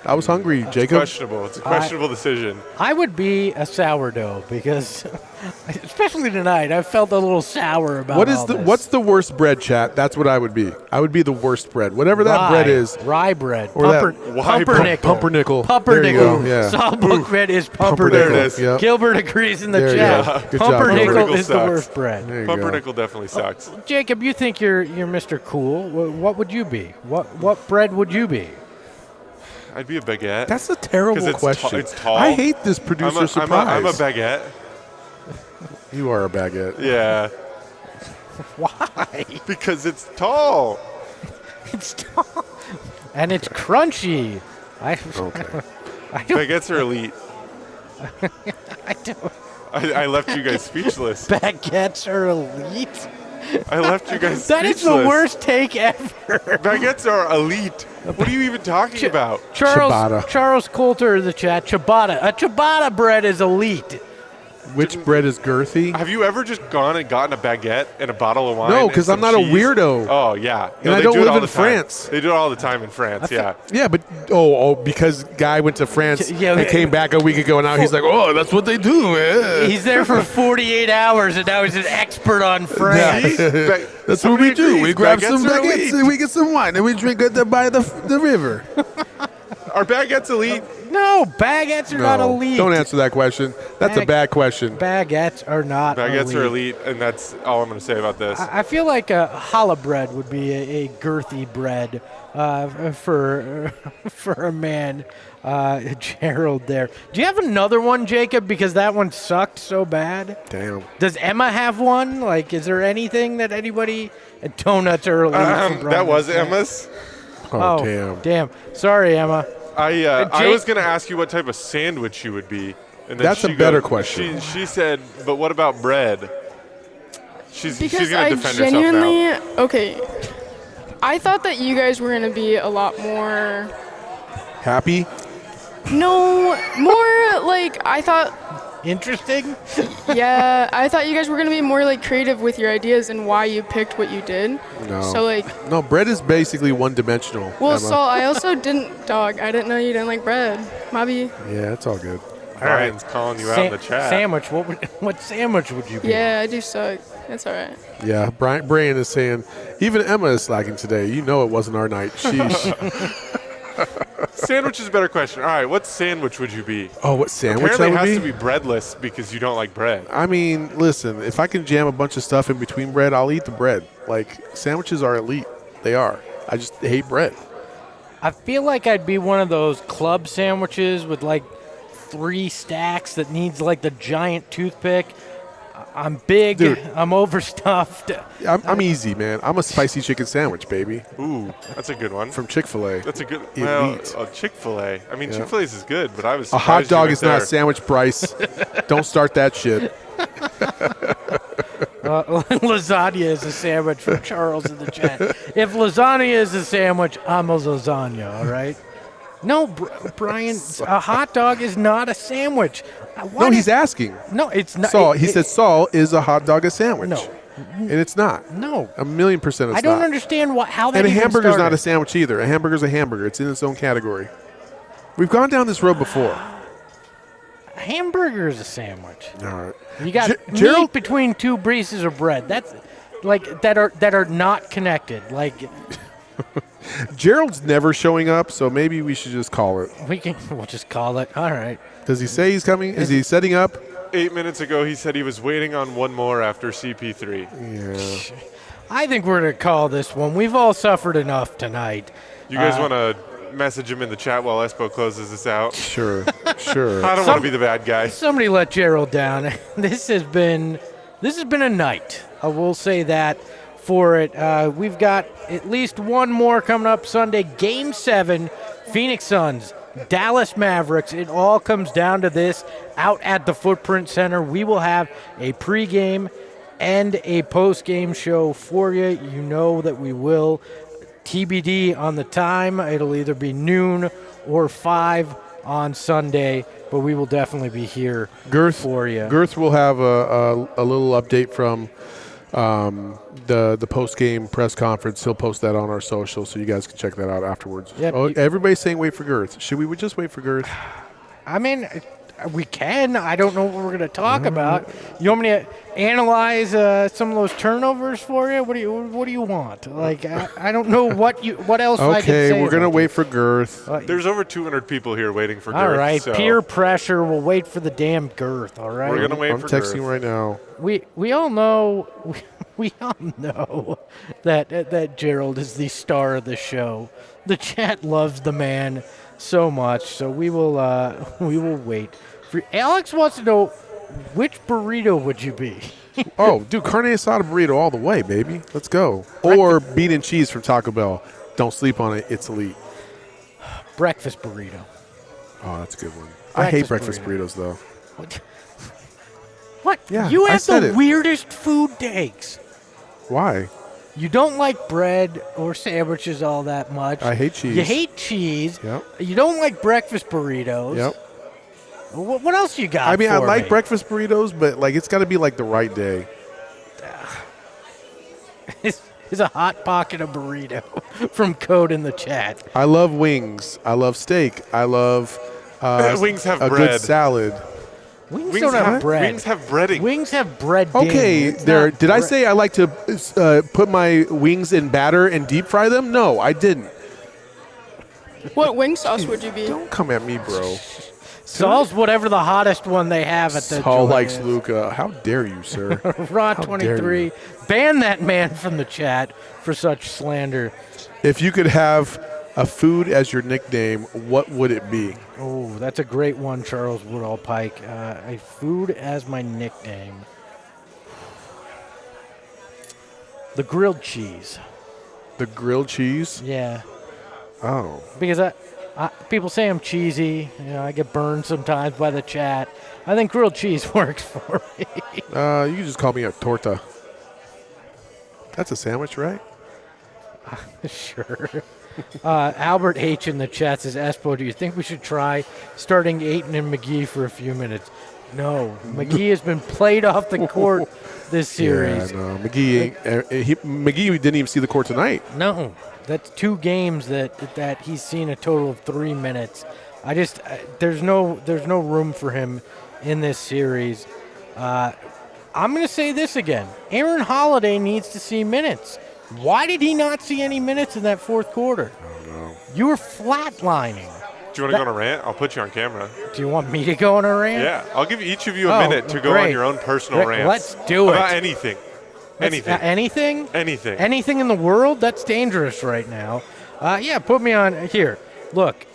I was hungry, Jacob. Questionable. It's a questionable decision. I would be a sourdough because, especially tonight, I felt a little sour about What's the worst bread, chat? That's what I would be. I would be the worst bread. Whatever that bread is. Rye bread. Or Pumpernickel. Pumpernickel. Pumpernickel. Yeah. Saul Bookman is pumpernickel. There it is. Yep. Gilbert agrees in the There you chat. go. Good job, Pumpernickel Pumpernickel is the sucks. worst bread. There you Pumpernickel definitely sucks. Jacob, you think you're Mr. Cool. What would you be? What bread would you be? I'd be a baguette. That's a terrible question. It's tall. I hate this producer surprise. I'm a baguette. You are a baguette. Yeah. Why? Because it's tall. It's tall. And it's crunchy. Okay. Baguettes are elite. I don't. I left you guys speechless. Baguettes are elite. I left you guys That speechless. is the worst take ever. Baguettes are elite. What are you even talking about? Ciabatta. Charles Coulter in the chat. Ciabatta. A ciabatta bread is elite. Which bread is girthy? Have you ever just gone and gotten a baguette and a bottle of wine? No, and because I'm some not cheese? a weirdo. Oh, yeah. And I they don't do it live all in the time. France. They do it all the time in France, yeah. Yeah, but because guy went to France Yeah, and came back a week ago, and now he's like, oh, that's what they do. Yeah. He's there for 48 hours, and now he's an expert on France. That's what we do. We grab Baguettes some are baguettes elite. and we get some wine, and we drink it by the river. Are baguettes elite? No, baguettes are not elite. Don't answer that question. That's a bad question. Baguettes are not Baguettes elite. are elite, and that's all I'm going to say about this. I feel like a challah bread would be a girthy bread for a man. Gerald there. Do you have another one, Jacob? Because that one sucked so bad. Damn. Does Emma have one? Like, is there anything that anybody... Donuts are elite. That was Emma's. Oh, Damn. Sorry, Emma. I was going to ask you what type of sandwich you would be. And then That's a better question. She said, but what about bread? She's going Because to I defend genuinely, herself now. okay, I thought that you guys were going to be a lot more, Happy? no, more like, I thought, Interesting? yeah, I thought you guys were going to be more like creative with your ideas and why you picked what you did. No. So like, No, bread is basically one-dimensional. well, Emma. Saul, I also didn't, dog, I didn't know you didn't like bread. Maybe. Yeah, it's all good. Brian's calling you out in the chat. Sandwich. What sandwich would you be? Yeah, I do suck. That's all right. Yeah, Brian is saying, even Emma is slacking today. You know it wasn't our night. Sheesh. Sandwich is a better question. All right, what sandwich would you be? Oh, what sandwich Apparently that it would has to be breadless because you don't like bread. I mean, listen, if I can jam a bunch of stuff in between bread, I'll eat the bread. Like, sandwiches are elite. They are. I just hate bread. I feel like I'd be one of those club sandwiches with like 3 stacks that needs like the giant toothpick. I'm big. Dude. I'm overstuffed. I'm easy, man. I'm a spicy chicken sandwich, baby. Ooh, that's a good one. From Chick-fil-A. That's a good Elite. Chick-fil-A. I mean, Yeah. Chick-fil-A's is good, but I was A hot surprised dog you is went not a there. sandwich, Bryce. Don't start that shit. Lasagna is a sandwich from Charles in the chat. If lasagna is a sandwich, I'm a lasagna, all right? No, Brian, a hot dog is not a sandwich. No, he's asking. No, it's not. Saul, he said Saul, is a hot dog a sandwich? No. And it's not. No. 1,000,000% it's not. I don't understand how that And a even hamburger's started. not a sandwich either. A hamburger's a hamburger. It's in its own category. We've gone down this road before. A hamburger is a sandwich. All right. You got meat Gerald? between two pieces of bread. That's like that are not connected. Like Gerald's never showing up, so maybe we should just call it. we'll just call it. All right. Does he say he's coming? Is he setting up? 8 minutes ago, he said he was waiting on one more after CP3. Yeah. I think we're gonna call this one. We've all suffered enough tonight. You guys want to message him in the chat while Espo closes this out? Sure. I don't want to be the bad guy. Somebody let Gerald down. This has been a night. I will say that for it. We've got at least one more coming up Sunday. Game 7, Phoenix Suns, Dallas Mavericks. It all comes down to this out at the Footprint Center. We will have a pregame and a postgame show for you. You know that we will. TBD on the time. It'll either be noon or 5 on Sunday, but we will definitely be here for you. Girth will have a little update from the post-game press conference. He'll post that on our social, so you guys can check that out afterwards. Yep. Everybody's saying wait for Girth. Should we just wait for Girth? I mean, we can. I don't know what we're going to talk about. You want me to analyze some of those turnovers for you? What do you want? Like, I don't know what else I can say. Okay, we're going to about wait for Girth. There's over 200 people here waiting for Girth. All right, so peer pressure. We'll wait for the damn Girth. All right. We're going to wait I'm for texting Girth. right now. We all know we all know that Gerald is the star of the show. The chat loves the man so much, so we will wait. Alex wants to know which burrito would you be? Oh, dude, carne asada burrito all the way, baby. Let's go. Or bean and cheese from Taco Bell. Don't sleep on it. It's elite. Breakfast burrito. Oh, that's a good one. I hate breakfast burritos, though. What? Yeah, You I have said the it. weirdest food takes. Why? You don't like bread or sandwiches all that much. I hate cheese. You hate cheese. Yep. You don't like breakfast burritos. Yep. What else you got? I mean, I for like me? breakfast burritos, but like it's got to be like the right day. It's a hot pocket of burrito from Code in the chat. I love wings. I love steak. I love Wings have a bread. good salad. Wings don't have bread. Wings have breading. Wings have bread. Okay, It's there. not Did I bre- say I like to put my wings in batter and deep fry them? No, I didn't. What wing sauce would you be? Don't come at me, bro. Saul's whatever the hottest one they have at the Saul joint likes is. Luka. How dare you, sir? Raw How dare 23. you. Ban that man from the chat for such slander. If you could have a food as your nickname, what would it be? Oh, that's a great one, Charles Woodall Pike. A food as my nickname. The grilled cheese. The grilled cheese? Yeah. Oh. Because people say I'm cheesy. You know, I get burned sometimes by the chat. I think grilled cheese works for me. You can just call me a torta. That's a sandwich, right? Sure. Albert H. in the chat says, Espo, do you think we should try starting Ayton and McGee for a few minutes? No. McGee has been played off the court this series. Yeah, no. McGee didn't even see the court tonight. No. That's 2 games that he's seen a total of 3 minutes. There's no room for him in this series. I'm going to say this again. Aaron Holiday needs to see minutes. Why did he not see any minutes in that fourth quarter? I don't know. You were flatlining. Do you want to go on a rant? I'll put you on camera. Do you want me to go on a rant? Yeah, I'll give each of you a minute to go on great. your own personal rant. Let's do it. About anything. Anything. Anything? Anything. Anything in the world? That's dangerous right now. Yeah, put me on here. Look,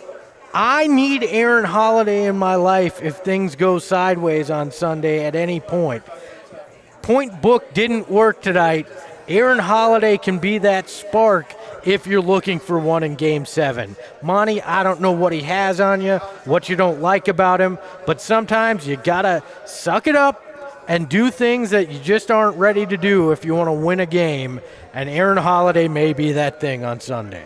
I need Aaron Holiday in my life if things go sideways on Sunday at any point. point book didn't work tonight. Aaron Holiday can be that spark if you're looking for one in Game 7. Monty, I don't know what he has on you, what you don't like about him, but sometimes you got to suck it up and do things that you just aren't ready to do if you want to win a game, and Aaron Holiday may be that thing on Sunday.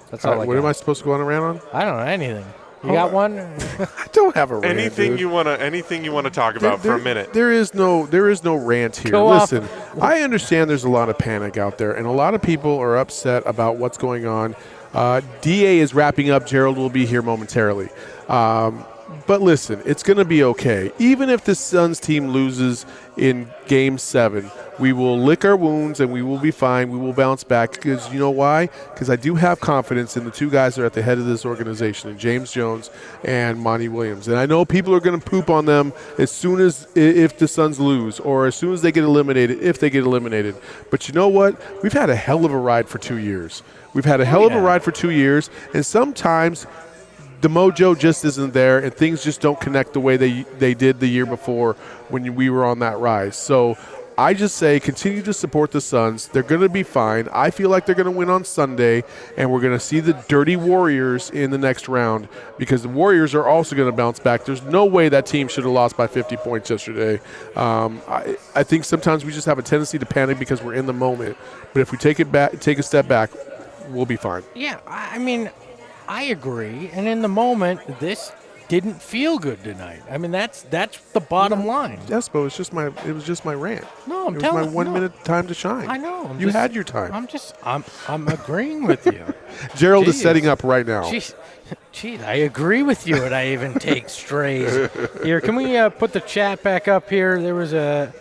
That's all I got. What am I supposed to go on a rant on? I don't know, anything. You got one? I don't have a rant. Anything you wanna talk about for a minute. There is no rant here. Listen, I understand there's a lot of panic out there, and a lot of people are upset about what's going on. DA is wrapping up. Gerald will be here momentarily. But listen, it's going to be okay. Even if the Suns team loses in Game 7, we will lick our wounds and we will be fine. We will bounce back because you know why? Because I do have confidence in the two guys that are at the head of this organization, in James Jones and Monty Williams. And I know people are going to poop on them as soon as if the Suns lose or as soon as they get eliminated, if they get eliminated. But you know what? We've had a hell of a ride for 2 years. We've had a hell of a ride for 2 years, and sometimes – the mojo just isn't there, and things just don't connect the way they did the year before when we were on that rise. So I just say continue to support the Suns. They're going to be fine. I feel like they're going to win on Sunday, and we're going to see the dirty Warriors in the next round because the Warriors are also going to bounce back. There's no way that team should have lost by 50 points yesterday. I think sometimes we just have a tendency to panic because we're in the moment. But if we take a step back, we'll be fine. Yeah, I mean – I agree, and in the moment, this didn't feel good tonight. I mean, that's the bottom line. Espo, it was just my rant. No, it was my 1 minute time to shine. I know. You had your time. I'm agreeing with you. Gerald is setting up right now. Gee, I agree with you, and I even take strays. Here, can we put the chat back up here? There was a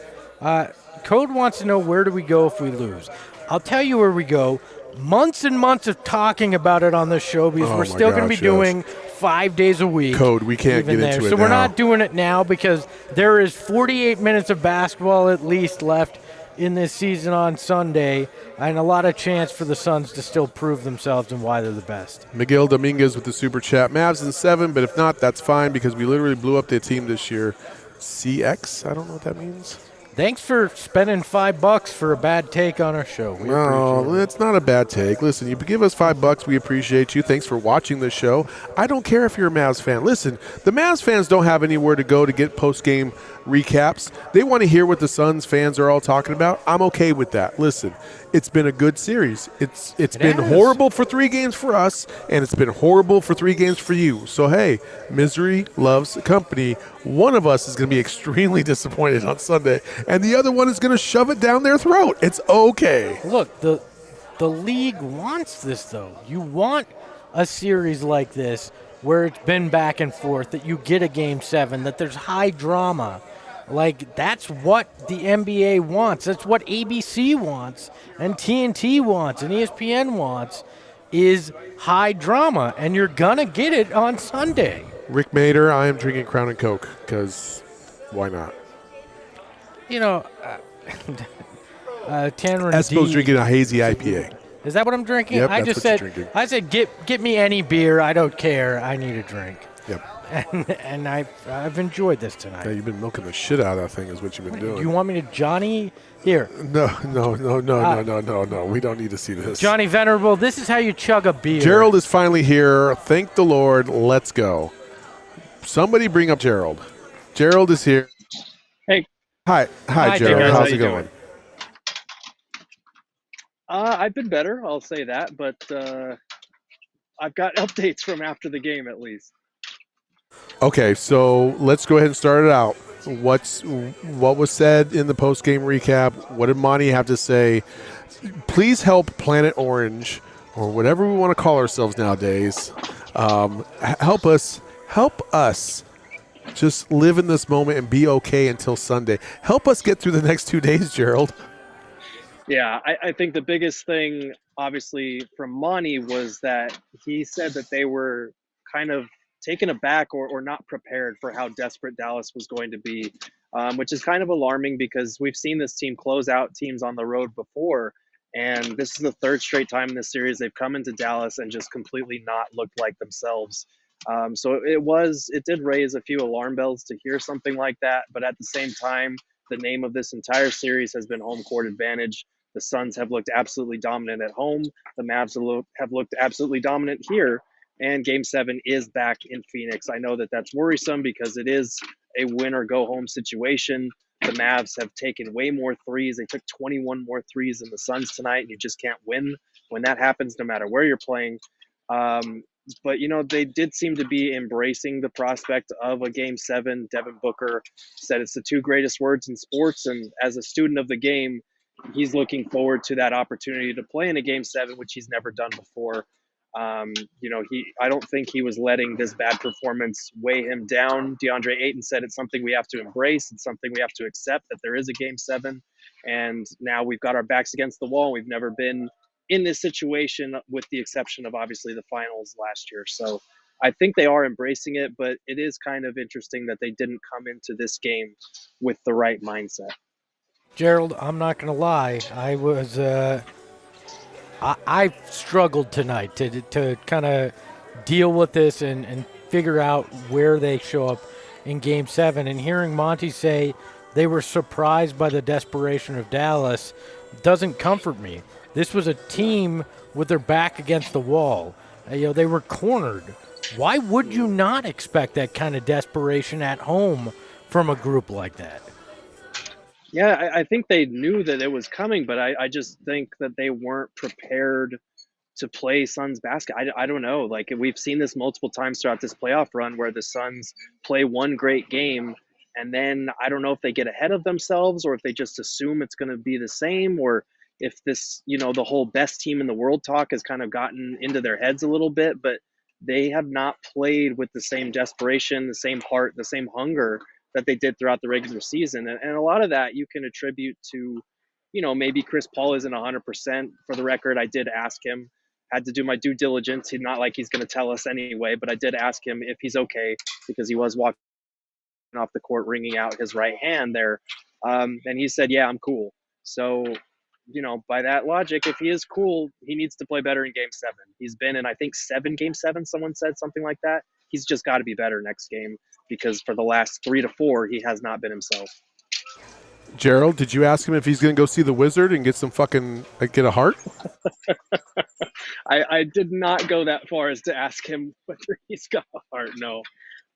Code wants to know where do we go if we lose. I'll tell you where we go. Months and months of talking about it on this show because we're still going to be doing 5 days a week. Code, we can't get into it so now. We're not doing it now because there is 48 minutes of basketball at least left in this season on Sunday and a lot of chance for the Suns to still prove themselves and why they're the best. Miguel Dominguez with the super chat. Mavs in 7, but if not, that's fine because we literally blew up their team this year. CX? I don't know what that means. Thanks for spending $5 for a bad take on our show. No, it's not a bad take. Listen, you give us $5, we appreciate you. Thanks for watching the show. I don't care if you're a Mavs fan. Listen, the Mavs fans don't have anywhere to go to get post-game recaps. They want to hear what the Suns fans are all talking about. I'm okay with that. Listen, it's been a good series. It's been horrible for 3 games for us, and it's been horrible for 3 games for you. So, hey, misery loves company. One of us is going to be extremely disappointed on Sunday, and the other one is going to shove it down their throat. It's okay. Look, the league wants this, though. You want a series like this where it's been back and forth, that you get a Game 7, that there's high drama. Like, that's what the NBA wants. That's what ABC wants and TNT wants and ESPN wants is high drama, and you're going to get it on Sunday. Rick Mader, I am drinking Crown and Coke because why not? You know, Tanner Espo's drinking a hazy IPA. Is that what I'm drinking? Yep, I that's just what you're said, drinking. I said, get me any beer. I don't care. I need a drink. Yep. And I've enjoyed this tonight. Yeah, you've been milking the shit out of that thing is what you've been doing. Do you want me to Johnny? Here. No. We don't need to see this. Johnny Venerable, this is how you chug a beer. Gerald is finally here. Thank the Lord. Let's go. Somebody bring up Gerald. Gerald is here. Hey. Hi, Gerald. Guys, How's how it going? I've been better, I'll say that, but I've got updates from after the game at least. Okay, so let's go ahead and start it out. What was said in the post-game recap? What did Monty have to say? Please help Planet Orange, or whatever we want to call ourselves nowadays. Help us just live in this moment and be okay until Sunday. Help us get through the next 2 days, Gerald. Yeah, I think the biggest thing, obviously, from Monty was that he said that they were kind of taken aback or not prepared for how desperate Dallas was going to be, which is kind of alarming because we've seen this team close out teams on the road before, and this is the 3rd straight time in this series they've come into Dallas and just completely not looked like themselves. So it did raise a few alarm bells to hear something like that, but at the same time, the name of this entire series has been home court advantage. The Suns have looked absolutely dominant at home. The Mavs have looked absolutely dominant here. And Game 7 is back in Phoenix. I know that that's worrisome because it is a win or go home situation. The Mavs have taken way more threes. They took 21 more threes than the Suns tonight, and you just can't win when that happens, no matter where you're playing. But, they did seem to be embracing the prospect of a Game 7. Devin Booker said it's the two greatest words in sports, and as a student of the game, he's looking forward to that opportunity to play in a Game 7, which he's never done before. I don't think he was letting this bad performance weigh him down. DeAndre Ayton said it's something we have to embrace. It's something we have to accept, that there is a Game 7. And now we've got our backs against the wall. We've never been in this situation, with the exception of obviously the finals last year. So I think they are embracing it, but it is kind of interesting that they didn't come into this game with the right mindset. Gerald, I'm not going to lie. I struggled tonight to kind of deal with this and figure out where they show up in Game 7. And hearing Monty say they were surprised by the desperation of Dallas doesn't comfort me. This was a team with their back against the wall. They were cornered. Why would you not expect that kind of desperation at home from a group like that? Yeah, I think they knew that it was coming, but I just think that they weren't prepared to play Suns basketball. I don't know. Like, we've seen this multiple times throughout this playoff run where the Suns play one great game, and then I don't know if they get ahead of themselves or if they just assume it's going to be the same, or if this, the whole best team in the world talk has kind of gotten into their heads a little bit, but they have not played with the same desperation, the same heart, the same hunger that they did throughout the regular season. And a lot of that you can attribute to, maybe Chris Paul isn't 100%. For the record, I did ask him, had to do my due diligence. He's not like he's going to tell us anyway, but I did ask him if he's okay, because he was walking off the court wringing out his right hand there. And he said, yeah, I'm cool. So, by that logic, if he is cool, he needs to play better in Game 7. He's been in, I think, 7 Game 7. Someone said something like that. He's just got to be better next game, because for the last 3 to 4, he has not been himself. Gerald, did you ask him if he's going to go see the Wizard and get some get a heart? I did not go that far as to ask him whether he's got a heart. No.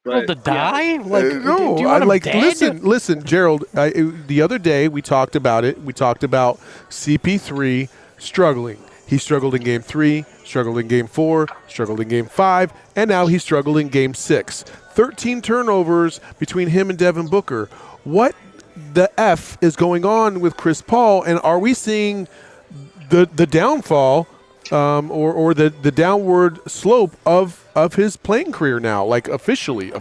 But, to die? No, do you want him dead? Listen, Gerald. The other day we talked about it. We talked about CP3 struggling. He struggled in Game 3, struggled in Game 4, struggled in Game 5, and now he struggled in Game 6. 13 turnovers between him and Devin Booker. What the F is going on with Chris Paul, and are we seeing the downfall or the downward slope of his playing career now, like officially?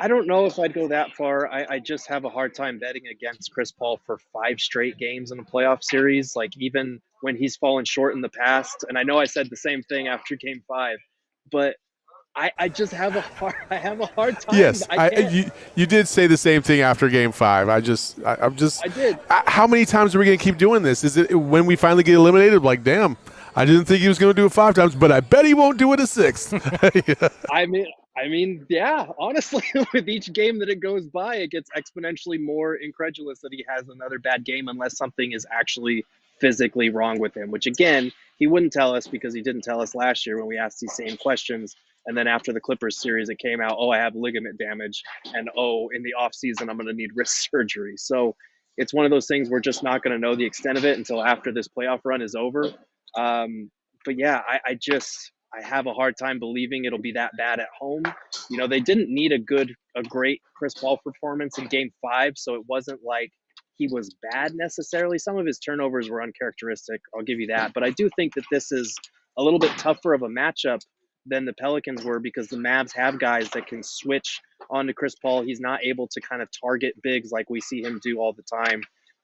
I don't know if I'd go that far. I just have a hard time betting against Chris Paul for 5 straight games in a playoff series. Like, even when he's fallen short in the past, and I know I said the same thing after Game 5, but I just have a hard time. Yes, you did say the same thing after Game 5. I did. How many times are we going to keep doing this? Is it when we finally get eliminated? Like, damn, I didn't think he was going to do it 5 times, but I bet he won't do it a 6th. Yeah. I mean, yeah, honestly, with each game that it goes by, it gets exponentially more incredulous that he has another bad game, unless something is actually physically wrong with him, which, again, he wouldn't tell us, because he didn't tell us last year when we asked these same questions. And then after the Clippers series, it came out, I have ligament damage, and in the offseason, I'm going to need wrist surgery. So it's one of those things we're just not going to know the extent of it until after this playoff run is over. But yeah, I have a hard time believing it'll be that bad at home. They didn't need a great Chris Paul performance in Game 5, so it wasn't like he was bad necessarily. Some of his turnovers were uncharacteristic, I'll give you that. But I do think that this is a little bit tougher of a matchup than the Pelicans were, because the Mavs have guys that can switch onto Chris Paul. He's not able to kind of target bigs like we see him do all the time.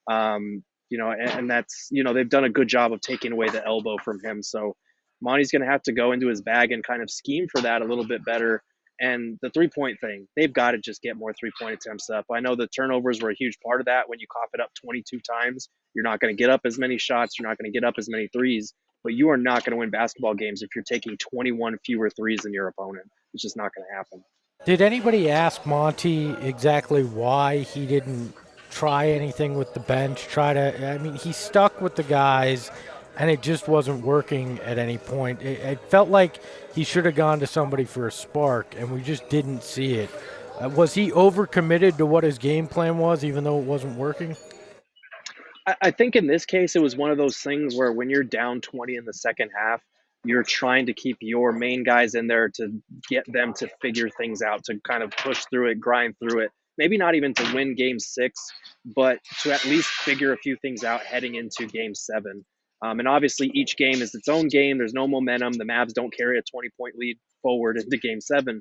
And that's, they've done a good job of taking away the elbow from him. So Monty's going to have to go into his bag and kind of scheme for that a little bit better. And the 3-point thing, they've got to just get more 3-point attempts up. I know the turnovers were a huge part of that. When you cough it up 22 times, you're not going to get up as many shots. You're not going to get up as many threes. But you are not going to win basketball games if you're taking 21 fewer threes than your opponent. It's just not going to happen. Did anybody ask Monty exactly why he didn't try anything with the bench? I mean, he stuck with the guys, and it just wasn't working at any point. It felt like he should have gone to somebody for a spark, and we just didn't see it. Was he overcommitted to what his game plan was, even though it wasn't working? I think in this case, it was one of those things where when you're down 20 in the second half, you're trying to keep your main guys in there to get them to figure things out, to kind of push through it, grind through it. Maybe not even to win game 6, but to at least figure a few things out heading into game 7. And obviously, each game is its own game. There's no momentum. The Mavs don't carry a 20-point lead forward into game 7.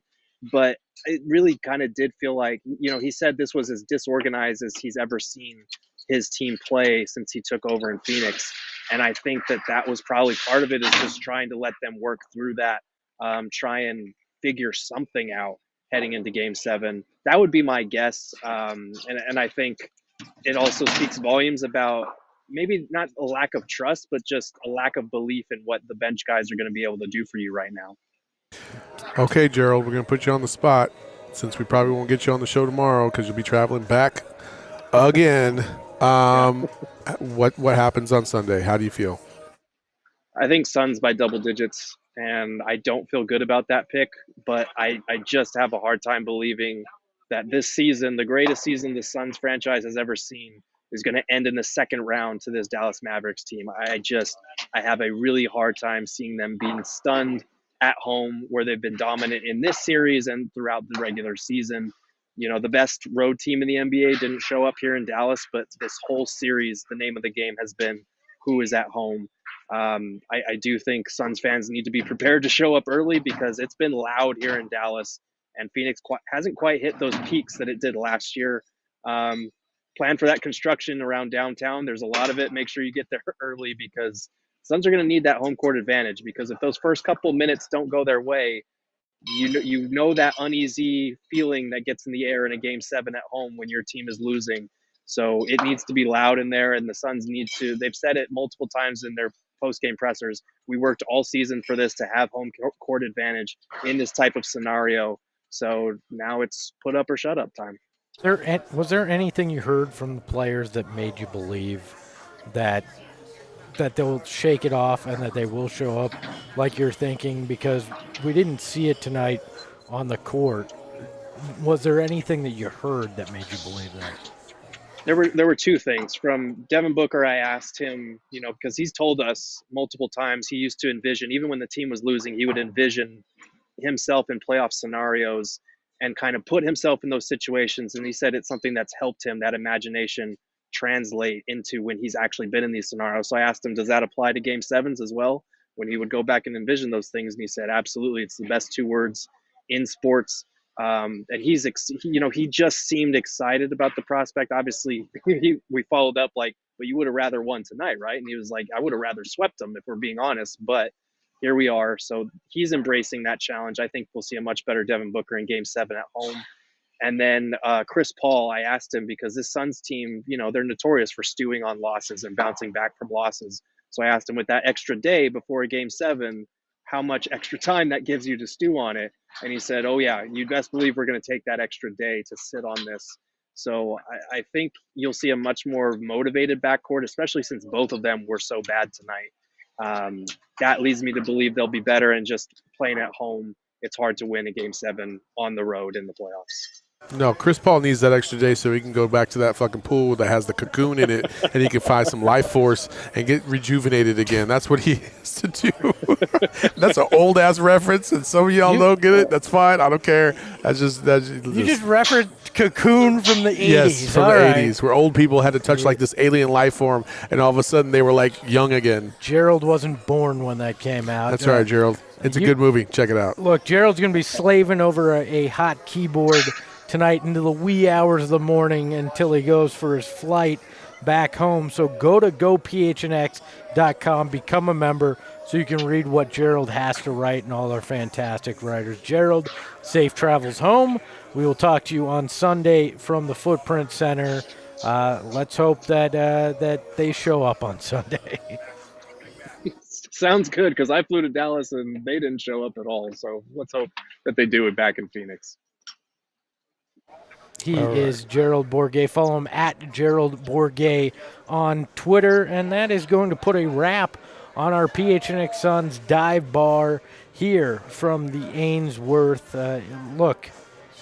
But it really kind of did feel like, he said this was as disorganized as he's ever seen his team play since he took over in Phoenix. And I think that was probably part of it, is just trying to let them work through that, try and figure something out heading into game 7. That would be my guess. And I think it also speaks volumes about maybe not a lack of trust, but just a lack of belief in what the bench guys are going to be able to do for you right now. Okay, Gerald, we're going to put you on the spot since we probably won't get you on the show tomorrow because you'll be traveling back again. What happens on Sunday? How do you feel? I think Suns by double digits, and I don't feel good about that pick, but I just have a hard time believing that this season, the greatest season the Suns franchise has ever seen, is going to end in the second round to this Dallas Mavericks team. I have a really hard time seeing them being stunned at home, where they've been dominant in this series and throughout the regular season. The best road team in the NBA didn't show up here in Dallas, but this whole series, the name of the game has been who is at home. I do think Suns fans need to be prepared to show up early, because it's been loud here in Dallas, and Phoenix hasn't quite hit those peaks that it did last year. Plan for that construction around downtown. There's a lot of it. Make sure you get there early, because Suns are going to need that home court advantage, because if those first couple minutes don't go their way, you know that uneasy feeling that gets in the air in a game 7 at home when your team is losing. So it needs to be loud in there, and the Suns need to. They've said it multiple times in their post-game pressers. We worked all season for this, to have home court advantage in this type of scenario. So now it's put up or shut up time. Was there anything you heard from the players that made you believe that they'll shake it off and that they will show up like you're thinking? Because we didn't see it tonight on the court. Was there anything that you heard that made you believe that? There were two things. From Devin Booker, I asked him, because he's told us multiple times he used to envision, even when the team was losing, he would envision himself in playoff scenarios and kind of put himself in those situations. And he said it's something that's helped him, that imagination, translate into when he's actually been in these scenarios. So I asked him, does that apply to game 7s as well, when he would go back and envision those things? And he said, absolutely. It's the best 2 words in sports. And he just seemed excited about the prospect. Obviously, we followed up like, but you would have rather won tonight, right? And he was like, I would have rather swept them, if we're being honest. But here we are. So he's embracing that challenge. I think we'll see a much better Devin Booker in game 7 at home. And then Chris Paul, I asked him, because this Suns team, they're notorious for stewing on losses and bouncing back from losses. So I asked him, with that extra day before game 7, how much extra time that gives you to stew on it. And he said, oh, yeah, you best believe we're going to take that extra day to sit on this. So I think you'll see a much more motivated backcourt, especially since both of them were so bad tonight. That leads me to believe they'll be better, and just playing at home, it's hard to win a game 7 on the road in the playoffs. No, Chris Paul needs that extra day so he can go back to that fucking pool that has the cocoon in it, and he can find some life force and get rejuvenated again. That's what he has to do. That's an old-ass reference, and some of y'all don't get it. That's fine. I don't care. You just referenced Cocoon from the 80s. Yes, from the 80s, where old people had to touch like this alien life form, and all of a sudden they were like young again. Gerald wasn't born when that came out. That's right, Gerald. It's a good movie. Check it out. Look, Gerald's going to be slaving over a hot keyboard tonight into the wee hours of the morning until he goes for his flight back home. So go to gophnx.com, become a member, so you can read what Gerald has to write and all our fantastic writers. Gerald, safe travels home. We will talk to you on Sunday from the Footprint Center. Let's hope that they show up on Sunday. Sounds good, because I flew to Dallas and they didn't show up at all. So let's hope that they do it back in Phoenix. He is Gerald Bourguet. Follow him at Gerald Bourguet on Twitter. And that is going to put a wrap on our PHNX Suns dive bar here from the Ainsworth. Look,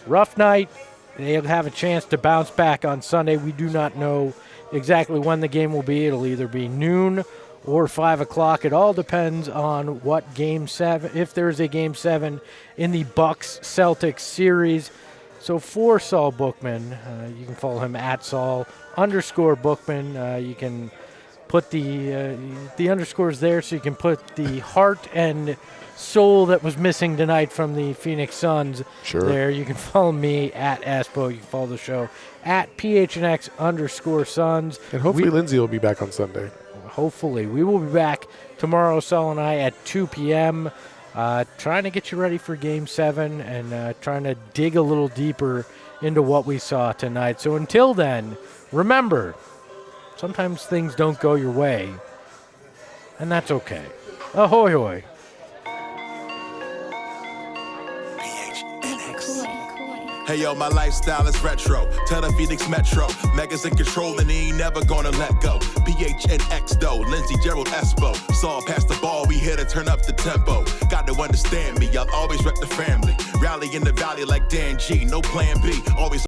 rough night. They'll have a chance to bounce back on Sunday. We do not know exactly when the game will be. It'll either be noon or 5 o'clock. It all depends on what Game 7, if there's a Game 7 in the Bucks-Celtics series. So for Saul Bookman, you can follow him at Saul_Bookman. You can put the underscores there so you can put the heart and soul that was missing tonight from the Phoenix Suns there. You can follow me at Espo. You can follow the show at PHNX_Suns. And hopefully Lindsay will be back on Sunday. Hopefully. We will be back tomorrow, Saul and I, at 2 p.m., trying to get you ready for Game 7 and trying to dig a little deeper into what we saw tonight. So until then, remember, sometimes things don't go your way, and that's okay. Ahoy, hoy. Hey yo, my lifestyle is retro. Tell the Phoenix Metro. Megas in control and he ain't never gonna let go. PHNX though, Lindsay, Gerald, Espo. Saul pass the ball, we here to turn up the tempo. Got to understand me, I'll always rep the family. Rally in the valley like Dan G, no plan B. Always